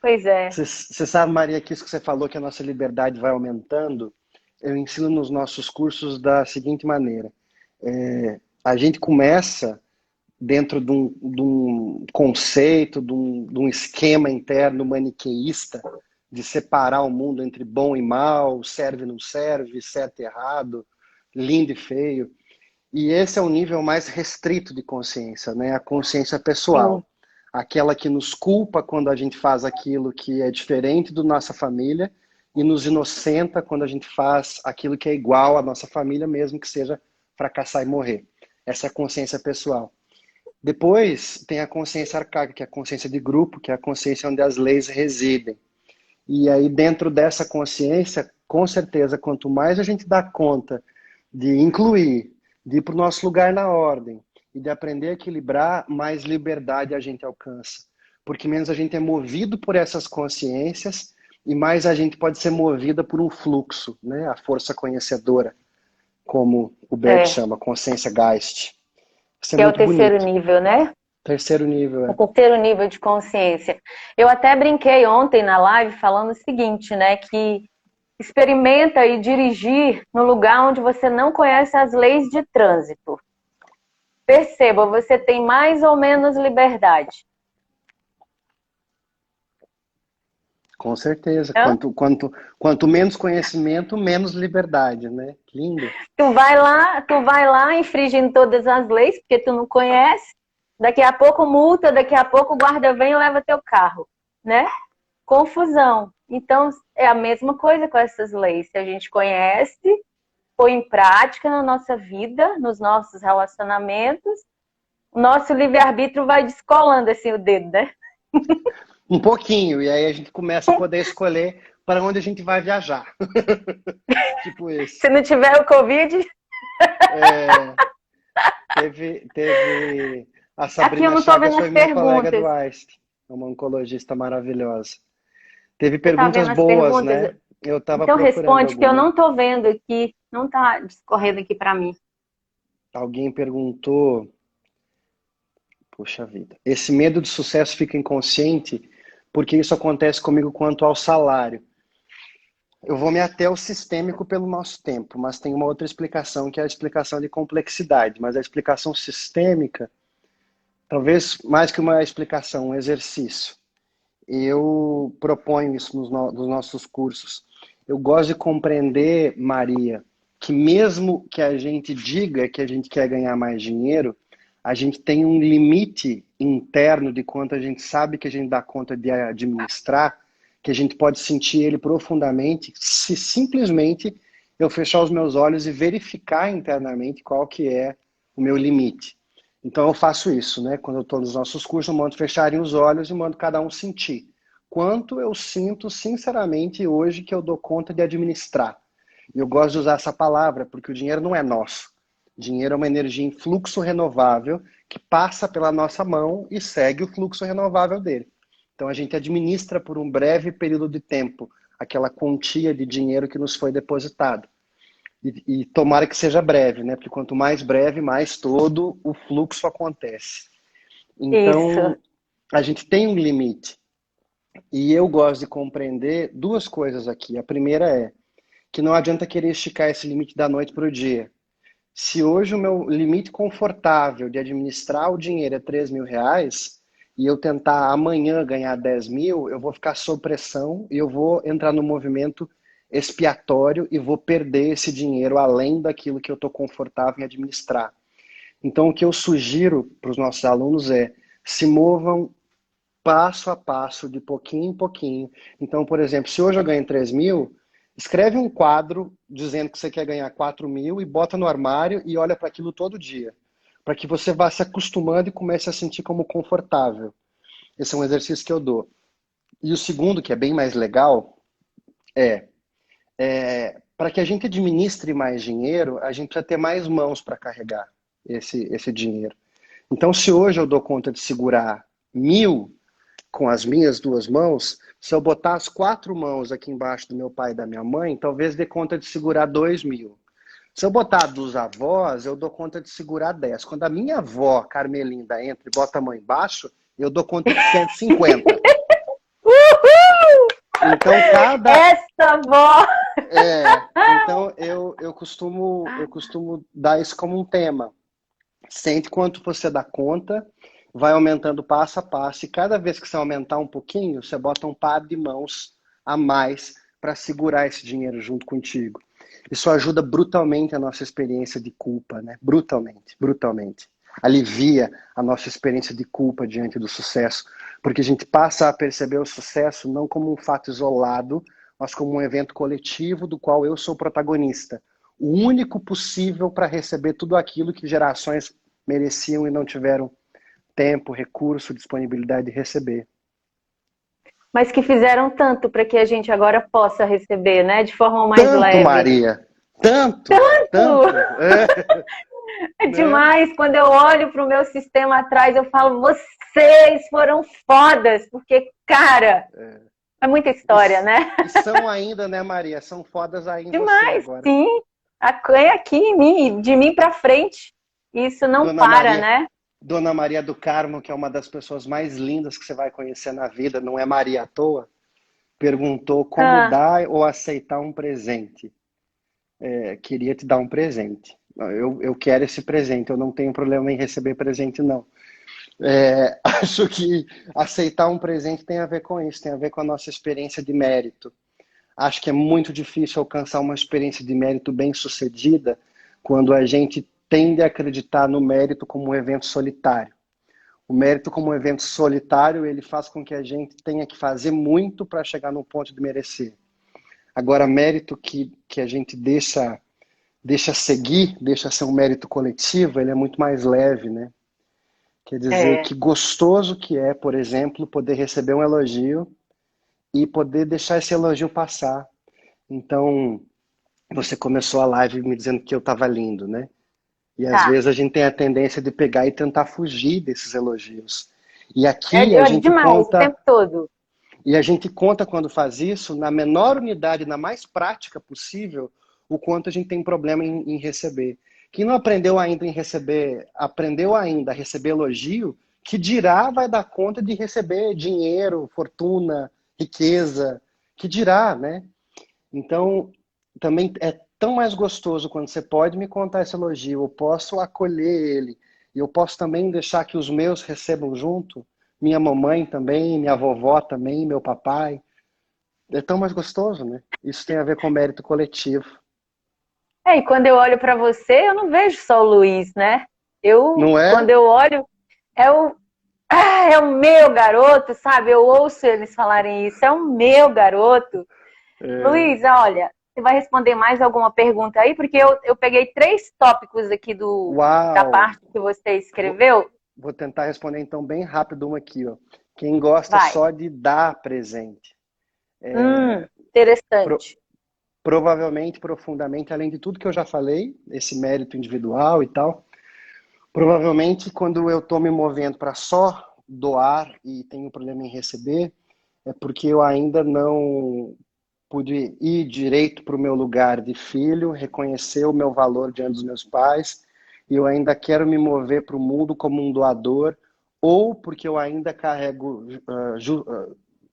Pois é.
Você sabe, Maria, que isso que você falou, que a nossa liberdade vai aumentando, eu ensino nos nossos cursos da seguinte maneira. A gente começa dentro de um conceito, de um esquema interno maniqueísta, de separar o mundo entre bom e mal, serve e não serve, certo e errado, lindo e feio. E esse é o nível mais restrito de consciência, né? A consciência pessoal. Aquela que nos culpa quando a gente faz aquilo que é diferente da nossa família e nos inocenta quando a gente faz aquilo que é igual à nossa família, mesmo que seja fracassar e morrer. Essa é a consciência pessoal. Depois tem a consciência arcaica, que é a consciência de grupo, que é a consciência onde as leis residem. E aí dentro dessa consciência, com certeza, quanto mais a gente dá conta de incluir, de ir para o nosso lugar na ordem e de aprender a equilibrar, mais liberdade a gente alcança. Porque menos a gente é movido por essas consciências e mais a gente pode ser movida por um fluxo, né? A força conhecedora, como o Berg chama, consciência Geist. Isso
que é o
muito
terceiro
bonito.
nível, né?
Terceiro nível,
O terceiro nível de consciência. Eu até brinquei ontem na live falando o seguinte, né? Que experimenta e dirigir no lugar onde você não conhece as leis de trânsito. Perceba, você tem mais ou menos liberdade.
Com certeza.
Hã?
Quanto menos conhecimento, menos liberdade, né? Lindo.
Tu vai lá infringindo todas as leis, porque tu não conhece. Daqui a pouco multa, daqui a pouco o guarda vem e leva teu carro, né? Confusão. Então, é a mesma coisa com essas leis. Se a gente conhece, põe em prática na nossa vida, nos nossos relacionamentos, o nosso livre-arbítrio vai descolando assim o dedo, né?
Um pouquinho, e aí a gente começa a poder escolher para onde a gente vai viajar. Tipo esse.
Se não tiver o Covid...
Teve a
Aqui eu
Sabrina
não tô
Chagas,
vendo
foi
as
minha colega
perguntas.
do Einstein, uma oncologista maravilhosa. Teve
Você tá
perguntas
vendo as
boas,
perguntas?
né? Eu estava
Então
procurando
responde, que eu
alguma.
não tô vendo aqui. Não tá discorrendo aqui para mim.
Alguém perguntou, poxa vida, esse medo de sucesso fica inconsciente porque isso acontece comigo quanto ao salário. Eu vou me ater ao sistêmico pelo nosso tempo, mas tem uma outra explicação, que é a explicação de complexidade. Mas a explicação sistêmica, talvez mais que uma explicação, um exercício. Eu proponho isso nos nossos cursos. Eu gosto de compreender, Maria, que mesmo que a gente diga que a gente quer ganhar mais dinheiro, a gente tem um limite interno de quanto a gente sabe que a gente dá conta de administrar, que a gente pode sentir ele profundamente, se simplesmente eu fechar os meus olhos e verificar internamente qual que é o meu limite. Então eu faço isso, né? Quando eu estou nos nossos cursos, eu mando fecharem os olhos e mando cada um sentir. Quanto eu sinto, sinceramente, hoje que eu dou conta de administrar. E eu gosto de usar essa palavra, porque o dinheiro não é nosso. Dinheiro é uma energia em fluxo renovável que passa pela nossa mão e segue o fluxo renovável dele. Então a gente administra por um breve período de tempo aquela quantia de dinheiro que nos foi depositado. E tomara que seja breve, né? Porque quanto mais breve, mais todo o fluxo acontece. Então,
Isso.
a gente tem um limite. E eu gosto de compreender duas coisas aqui. A primeira é que não adianta querer esticar esse limite da noite para o dia. Se hoje o meu limite confortável de administrar o dinheiro é 3 mil reais e eu tentar amanhã ganhar 10 mil, eu vou ficar sob pressão e eu vou entrar no movimento expiatório e vou perder esse dinheiro além daquilo que eu estou confortável em administrar. Então, o que eu sugiro para os nossos alunos é se movam passo a passo, de pouquinho em pouquinho. Então, por exemplo, se hoje eu ganho 3 mil, escreve um quadro dizendo que você quer ganhar 4 mil e bota no armário e olha para aquilo todo dia, para que você vá se acostumando e comece a sentir como confortável. Esse é um exercício que eu dou. E o segundo, que é bem mais legal, para que a gente administre mais dinheiro, a gente precisa ter mais mãos para carregar esse dinheiro. Então, se hoje eu dou conta de segurar 1.000 com as minhas duas mãos, se eu botar as 4 mãos aqui embaixo do meu pai e da minha mãe, talvez dê conta de segurar 2.000. Se eu botar dos avós, eu dou conta de segurar 10. Quando a minha avó, Carmelinda, entra e bota a mão embaixo, eu dou conta de 150.
Uhul!
Então,
Essa avó!
Então, eu costumo dar isso como um tema. Sente quanto você dá conta, vai aumentando passo a passo, e cada vez que você aumentar um pouquinho, você bota um par de mãos a mais para segurar esse dinheiro junto contigo. Isso ajuda brutalmente a nossa experiência de culpa, né? Brutalmente, brutalmente. Alivia a nossa experiência de culpa diante do sucesso, porque a gente passa a perceber o sucesso não como um fato isolado, mas como um evento coletivo do qual eu sou protagonista. O único possível para receber tudo aquilo que gerações mereciam e não tiveram tempo, recurso, disponibilidade de receber.
Mas que fizeram tanto para que a gente agora possa receber, né? De forma mais
tanto,
leve.
Maria! Tanto!
É demais. Quando eu olho para o meu sistema atrás, eu falo, vocês foram fodas, porque, cara, é muita história, né?
E são ainda, né, Maria? São fodas ainda.
Demais,
você agora.
sim. É aqui em mim, de mim para frente. Isso não
Dona
para,
Maria,
né?
Dona Maria do Carmo, que é uma das pessoas mais lindas que você vai conhecer na vida, não é Maria à toa, perguntou como
Ah,
dar ou aceitar um presente. Queria te dar um presente. Eu quero esse presente, eu não tenho problema em receber presente, não. Acho que aceitar um presente tem a ver com isso, tem a ver com a nossa experiência de mérito. Acho que é muito difícil alcançar uma experiência de mérito bem-sucedida quando a gente tende a acreditar no mérito como um evento solitário. O mérito como um evento solitário, ele faz com que a gente tenha que fazer muito para chegar no ponto de merecer. Agora, mérito que a gente deixa seguir, deixa ser um mérito coletivo, ele é muito mais leve, né? Quer dizer,
é.
que gostoso que é, por exemplo, poder receber um elogio e poder deixar esse elogio passar. Então, você começou a live me dizendo que eu estava lindo, né? E às
Tá.
vezes a gente tem a tendência de pegar e tentar fugir desses elogios. E
É,
aqui a gente
demais, o
conta,
tempo todo.
e a gente conta quando faz isso, na menor unidade, na mais prática possível, o quanto a gente tem problema em receber. Quem não aprendeu ainda em receber, aprendeu ainda a receber elogio, que dirá vai dar conta de receber dinheiro, fortuna, riqueza, que dirá, né? Então, também é tão mais gostoso quando você pode me contar esse elogio, eu posso acolher ele, e eu posso também deixar que os meus recebam junto, minha mamãe também, minha vovó também, meu papai. É tão mais gostoso, né? Isso tem a ver com mérito coletivo.
É, e quando eu olho para você, eu não vejo só o Luiz, né?
Não
Quando
é?
eu olho, é o, é o meu garoto, sabe? Eu ouço eles falarem isso, é o meu garoto.
É.
Luiz, olha, você vai responder mais alguma pergunta aí? Porque eu peguei 3 tópicos aqui da
Uau!
parte que você
Vou,
escreveu.
vou tentar responder então bem rápido uma aqui, ó. Quem gosta
Vai.
só de dar presente. Pro-
Interessante.
Provavelmente, profundamente, além de tudo que eu já falei, esse mérito individual e tal, provavelmente quando eu estou me movendo para só doar e tenho problema em receber, é porque eu ainda não pude ir direito para o meu lugar de filho, reconhecer o meu valor diante dos meus pais, e eu ainda quero me mover para o mundo como um doador, ou porque eu ainda carrego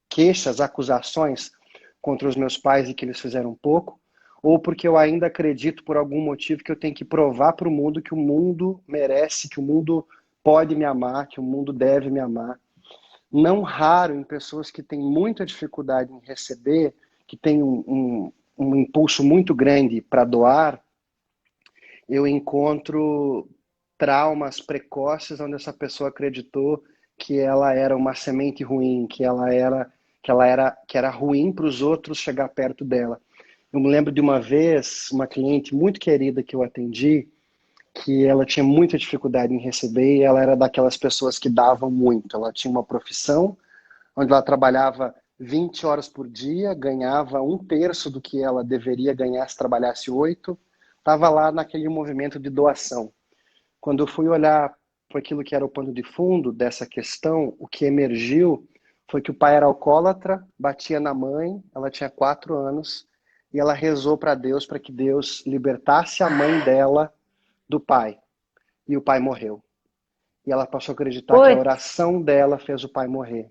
queixas, acusações contra os meus pais e que eles fizeram pouco, ou porque eu ainda acredito por algum motivo que eu tenho que provar para o mundo que o mundo merece, que o mundo pode me amar, que o mundo deve me amar. Não raro em pessoas que têm muita dificuldade em receber, que têm um impulso muito grande para doar, eu encontro traumas precoces onde essa pessoa acreditou que ela era uma semente ruim, que era ruim para os outros chegar perto dela. Eu me lembro de uma vez, uma cliente muito querida que eu atendi, que ela tinha muita dificuldade em receber e ela era daquelas pessoas que davam muito. Ela tinha uma profissão onde ela trabalhava 20 horas por dia, ganhava um terço do que ela deveria ganhar se trabalhasse 8, estava lá naquele movimento de doação. Quando eu fui olhar para aquilo que era o pano de fundo dessa questão, o que emergiu foi que o pai era alcoólatra, batia na mãe, ela tinha 4 anos, e ela rezou para Deus para que Deus libertasse a mãe dela do pai. E o pai morreu. E ela passou a acreditar que a
Putz,
oração dela fez o pai morrer.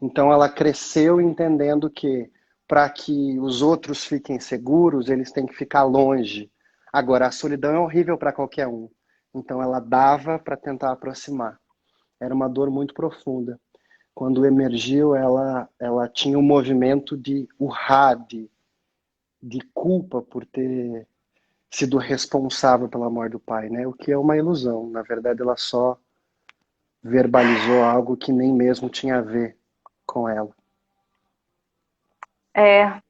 Então ela cresceu entendendo que para que os outros fiquem seguros, eles têm que ficar longe. Agora, a solidão é horrível para qualquer um. Então ela dava para tentar aproximar. Era uma dor muito profunda. Quando emergiu, ela tinha um movimento de urrar, de culpa por ter sido responsável pela morte do pai, né? O que é uma ilusão. Na verdade, ela só verbalizou algo que nem mesmo tinha a ver com ela.
é,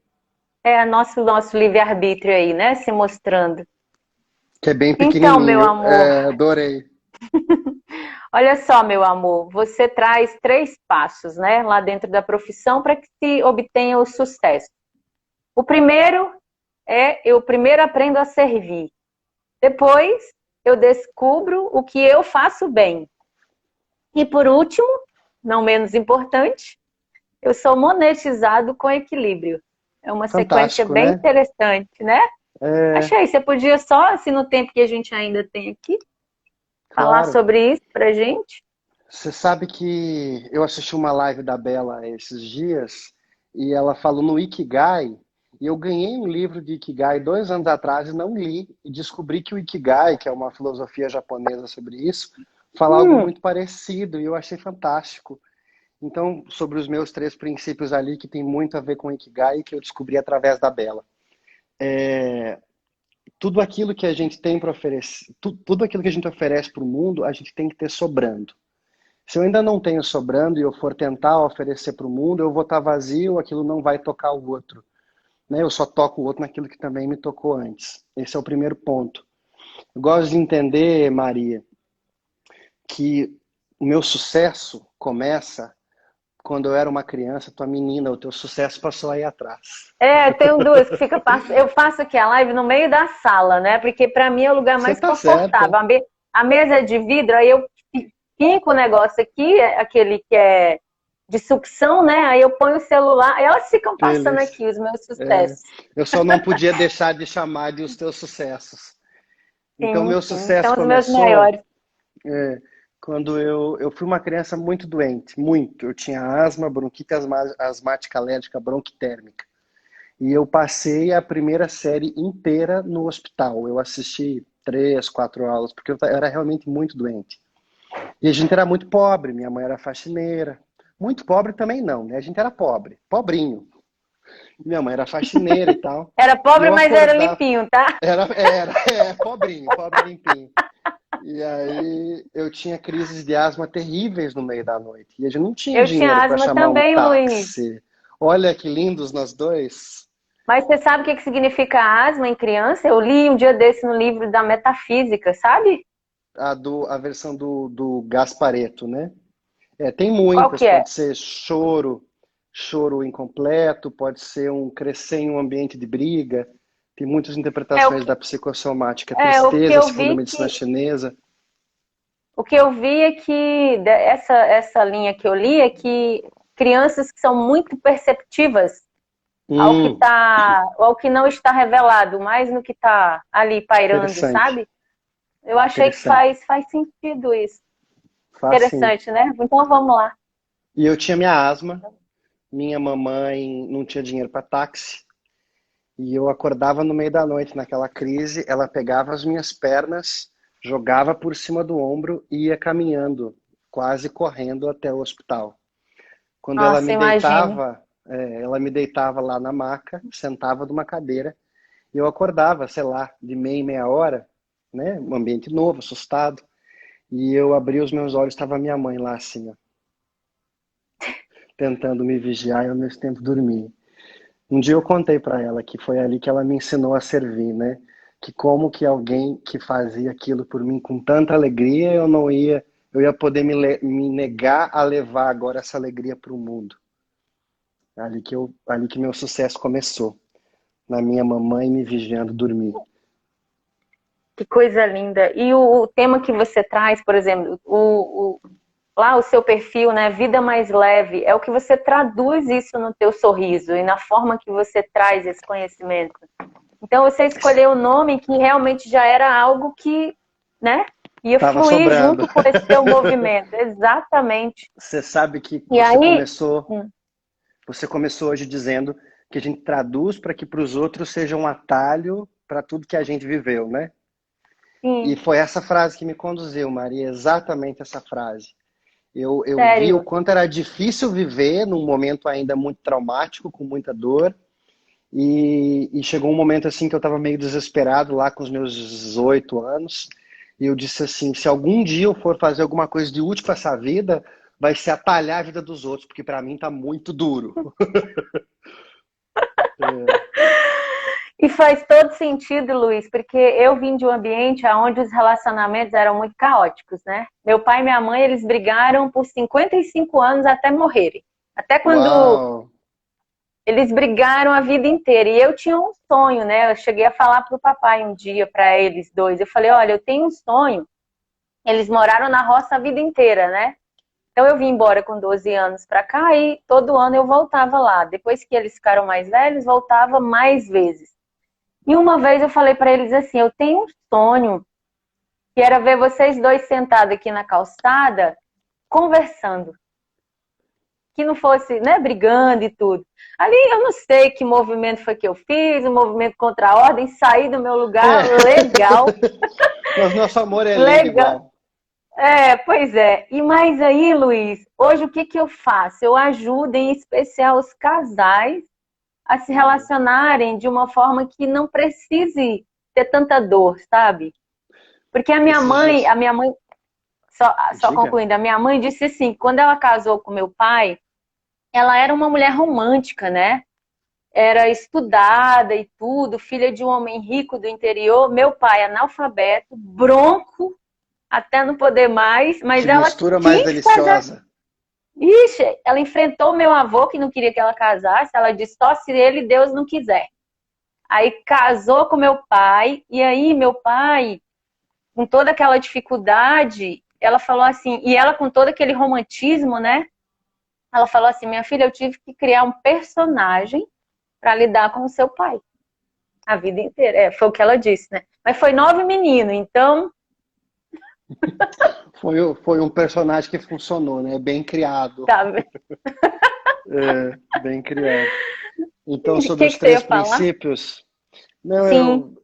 é nosso livre-arbítrio aí, né? Se mostrando.
Que é bem
Então, meu
pequenininho.
amor,
Adorei.
olha só, meu amor, você traz 3 passos, né, lá dentro da profissão para que se obtenha o sucesso. O primeiro eu primeiro aprendo a servir. Depois, eu descubro o que eu faço bem. E por último, não menos importante, eu sou monetizado com equilíbrio. É uma sequência
Fantástico,
bem
né?
interessante, né?
É,
Achei, você podia só, assim, no tempo que a gente ainda tem aqui, falar
Claro.
sobre isso pra gente?
Você sabe que eu assisti uma live da Bela esses dias e ela falou no Ikigai, e eu ganhei um livro de Ikigai 2 anos atrás e não li, e descobri que o Ikigai, que é uma filosofia japonesa sobre isso, fala algo
Hum,
muito parecido e eu achei fantástico. Então, sobre os meus 3 princípios ali, que tem muito a ver com o Ikigai, que eu descobri através da Bela. Tudo aquilo que a gente tem para oferecer, tudo aquilo que a gente oferece para o mundo, a gente tem que ter sobrando. Se eu ainda não tenho sobrando e eu for tentar oferecer para o mundo, eu vou estar vazio, aquilo não vai tocar o outro, né? Eu só toco o outro naquilo que também me tocou antes. Esse é o primeiro ponto. Eu gosto de entender, Maria, que o meu sucesso começa quando eu era uma criança, tua menina, o teu sucesso passou aí atrás.
eu tenho duas que eu faço aqui a live no meio da sala, né? Porque pra mim é o lugar
Você
mais
tá certa.
confortável. A mesa é de vidro, aí eu finco o negócio aqui, aquele que é de sucção, né? Aí eu ponho o celular, e elas ficam passando
Eles.
aqui os meus
É,
sucessos.
eu só não podia deixar de chamar de os teus sucessos. Então,
Sim,
meu
sim,
sucesso
são os meus
começou
maiores.
quando eu fui uma criança muito doente, muito. Eu tinha asma, bronquite asmática alérgica bronquitérmica. E eu passei a primeira série inteira no hospital. Eu assisti 3, 4 aulas, porque eu era realmente muito doente. E a gente era muito pobre, minha mãe era faxineira. Muito pobre também não, né? A gente era pobre, pobrinho. Minha mãe era faxineira e tal.
Era
E
pobre,
eu
mas era
acordava,
limpinho, tá?
pobrinho, pobre limpinho. E aí eu tinha crises de asma terríveis no meio da noite. E a gente não tinha
Eu tinha
dinheiro para
asma
chamar um
também, Luiz.
táxi. Olha que lindos nós dois.
Mas você sabe o que que significa asma em criança? Eu li um dia desse no livro da Metafísica, sabe?
A versão do Gaspareto, né? Tem
Qual
muitas,
que é?
pode ser choro, choro incompleto, pode ser um crescer em um ambiente de briga. Tem muitas
É o
interpretações da psicossomática,
o que
tristeza,
eu
segundo a
vi
medicina chinesa.
o que eu vi é que essa linha que eu li é que crianças que são muito perceptivas
Hum,
ao que não está revelado, mais no que está ali pairando,
interessante,
sabe? Eu achei que
interessante.
faz sentido isso.
Faz sim.
Interessante, né? Então vamos lá.
E eu tinha minha asma, minha mamãe não tinha dinheiro para táxi, e eu acordava no meio da noite naquela crise, ela pegava as minhas pernas, jogava por cima do ombro e ia caminhando, quase correndo até o hospital. Quando
Nossa, imagino.
ela me deitava lá na maca, sentava numa cadeira, e eu acordava, sei lá, de meia em meia hora, né? Um ambiente novo, assustado. E eu abri os meus olhos, estava minha mãe lá assim, ó, tentando me vigiar e ao mesmo tempo dormir. Um dia eu contei para ela que foi ali que ela me ensinou a servir, né? Que como que alguém que fazia aquilo por mim com tanta alegria, eu ia poder me negar a levar agora essa alegria para o mundo. Ali que meu sucesso começou, na minha mamãe me vigiando dormir.
Que coisa linda. E o tema que você traz, por exemplo, lá o seu perfil, né, vida mais leve, é o que você traduz isso no teu sorriso e na forma que você traz esse conhecimento. Então você escolheu o nome que realmente já era algo que, né, ia
Tava
fluir
sobrando.
junto com esse teu movimento. Exatamente.
Você sabe que
E aí,
você começou hoje dizendo que a gente traduz para que para os outros seja um atalho para tudo que a gente viveu, né? E
sim,
foi essa frase que me conduziu, Maria, exatamente essa frase. Eu vi o
sério.
quanto era difícil viver num momento ainda muito traumático, com muita dor, e chegou um momento assim que eu estava meio desesperado lá com os meus 18 anos, e eu disse assim, se algum dia eu for fazer alguma coisa de útil para essa vida, vai ser atalhar a vida dos outros, porque para mim tá muito duro.
E faz todo sentido, Luiz, porque eu vim de um ambiente onde os relacionamentos eram muito caóticos, né? Meu pai e minha mãe, eles brigaram por 55 anos até morrerem. Até quando
Uau!
eles brigaram a vida inteira. E eu tinha um sonho, né? Eu cheguei a falar pro papai um dia, para eles dois. Eu falei, olha, eu tenho um sonho. Eles moraram na roça a vida inteira, né? Então eu vim embora com 12 anos para cá e todo ano eu voltava lá. Depois que eles ficaram mais velhos, voltava mais vezes. E uma vez eu falei para eles assim, eu tenho um sonho que era ver vocês dois sentados aqui na calçada, conversando. Que não fosse, né, brigando e tudo. Ali eu não sei que movimento foi que eu fiz, um movimento contra a ordem, saí do meu lugar, legal.
Mas nosso amor é lindo
Legal.
igual.
Pois é. E mais aí, Luiz, hoje o que eu faço? Eu ajudo, em especial, os casais a se relacionarem de uma forma que não precise ter tanta dor, sabe? Porque a minha mãe, só concluindo, a minha mãe disse assim, quando ela casou com meu pai, ela era uma mulher romântica, né? Era estudada e tudo, filha de um homem rico do interior, meu pai analfabeto, bronco, até não poder mais, mas
Que
ela
mistura mais deliciosa.
Ixi, ela enfrentou meu avô, que não queria que ela casasse, ela disse só se ele, Deus não quiser. Aí casou com meu pai, e aí meu pai, com toda aquela dificuldade, ela falou assim, e ela com todo aquele romantismo, né? Ela falou assim, minha filha, eu tive que criar um personagem para lidar com o seu pai. A vida inteira. Foi o que ela disse, né? Mas foi 9 meninos, então...
Foi um personagem que funcionou, né? Bem criado.
Tá.
Bem criado. Então, sobre os 3 princípios... Não,
Sim.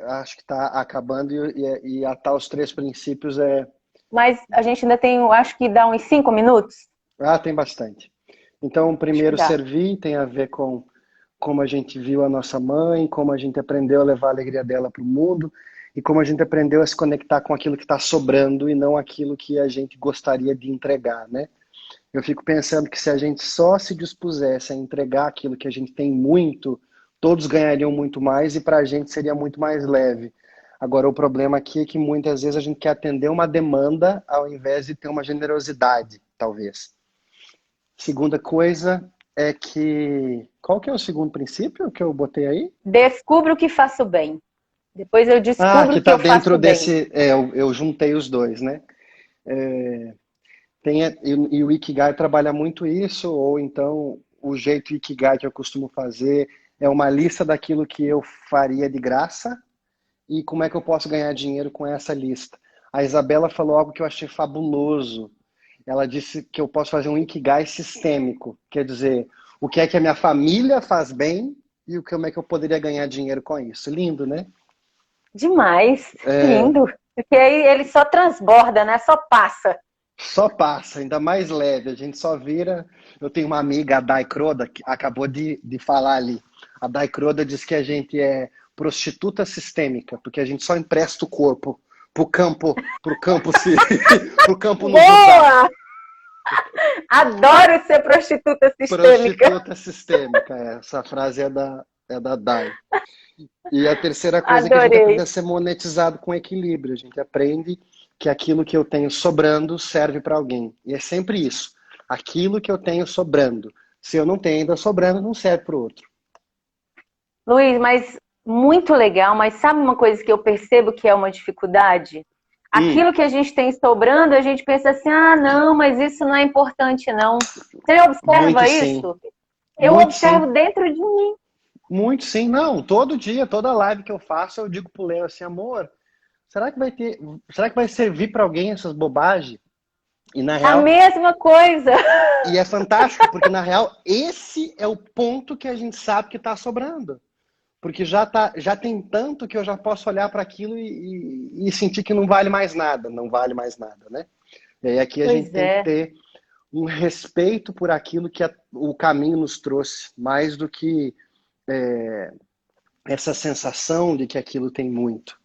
Acho que está acabando e atar os 3 princípios é...
Mas a gente ainda tem, acho que dá uns 5 minutos.
Tem bastante. Então, primeiro, servir tem a ver com como a gente viu a nossa mãe, como a gente aprendeu a levar a alegria dela para o mundo e como a gente aprendeu a se conectar com aquilo que está sobrando e não aquilo que a gente gostaria de entregar, né? Eu fico pensando que se a gente só se dispusesse a entregar aquilo que a gente tem muito, todos ganhariam muito mais e para a gente seria muito mais leve. Agora, o problema aqui é que muitas vezes a gente quer atender uma demanda ao invés de ter uma generosidade, talvez. Segunda coisa é que... Qual que é o segundo princípio que eu botei aí?
Descubra o que faço bem. Depois eu descubro
que
o que
tá
eu
dentro
faço
desse...
bem.
Eu juntei os dois, né? E o Ikigai trabalha muito isso, ou então o jeito Ikigai que eu costumo fazer é uma lista daquilo que eu faria de graça e como é que eu posso ganhar dinheiro com essa lista. A Isabela falou algo que eu achei fabuloso. Ela disse que eu posso fazer um Ikigai sistêmico, quer dizer, o que é que a minha família faz bem e como é que eu poderia ganhar dinheiro com isso. Lindo, né?
Demais, lindo. Porque aí ele só transborda, né? Só passa.
Só passa, ainda mais leve. A gente só vira... Eu tenho uma amiga, a Dai Croda, que acabou de falar ali. A Dai Croda diz que a gente é prostituta sistêmica, porque a gente só empresta o corpo pro campo nos usar.
Adoro ser prostituta sistêmica.
Prostituta sistêmica, essa frase é da Dai. E a terceira coisa é que a gente aprende a ser monetizado com equilíbrio. A gente aprende que aquilo que eu tenho sobrando serve para alguém. E é sempre isso. Aquilo que eu tenho sobrando. Se eu não tenho ainda sobrando, não serve para o outro.
Luiz, mas muito legal, mas sabe uma coisa que eu percebo que é uma dificuldade? Aquilo que a gente tem sobrando, a gente pensa assim, não, mas isso não é importante não. Você observa isso?
Sim.
Eu observo dentro de mim.
Muito sim, não. Todo dia, toda live que eu faço, eu digo pro Léo assim, amor, será que vai servir para alguém essas bobagens? E na real,
a mesma coisa.
E é fantástico, porque na real, esse é o ponto que a gente sabe que está sobrando. Porque já tem tanto que eu já posso olhar para aquilo e sentir que não vale mais nada. Não vale mais nada, né? E aí aqui a gente tem que ter um respeito por aquilo que o caminho nos trouxe, mais do que essa sensação de que aquilo tem muito.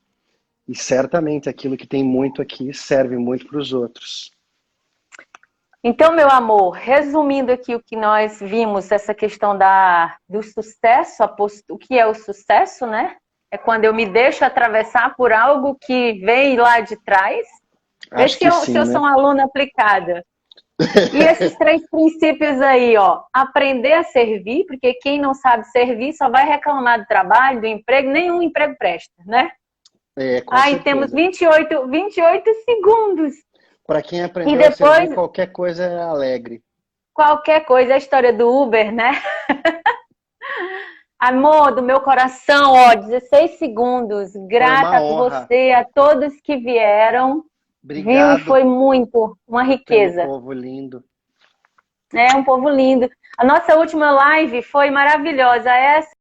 E certamente aquilo que tem muito aqui serve muito para os outros.
Então, meu amor, resumindo aqui o que nós vimos, essa questão do sucesso, o que é o sucesso, né? É quando eu me deixo atravessar por algo que vem lá de trás.
Acho que sim,
se eu sou uma aluna aplicada. E esses 3 princípios aí, ó. Aprender a servir, porque quem não sabe servir só vai reclamar do trabalho, do emprego, nenhum emprego presta, né?
Aí
temos 28 segundos.
Para quem aprendeu a servir, qualquer coisa é alegre.
Qualquer coisa, a história do Uber, né? Amor do meu coração, ó, 16 segundos. Grata por você, a todos que vieram.
Obrigado.
Viu? Foi muito, uma riqueza.
Pelo povo lindo.
É um povo lindo. A nossa última live foi maravilhosa. Essa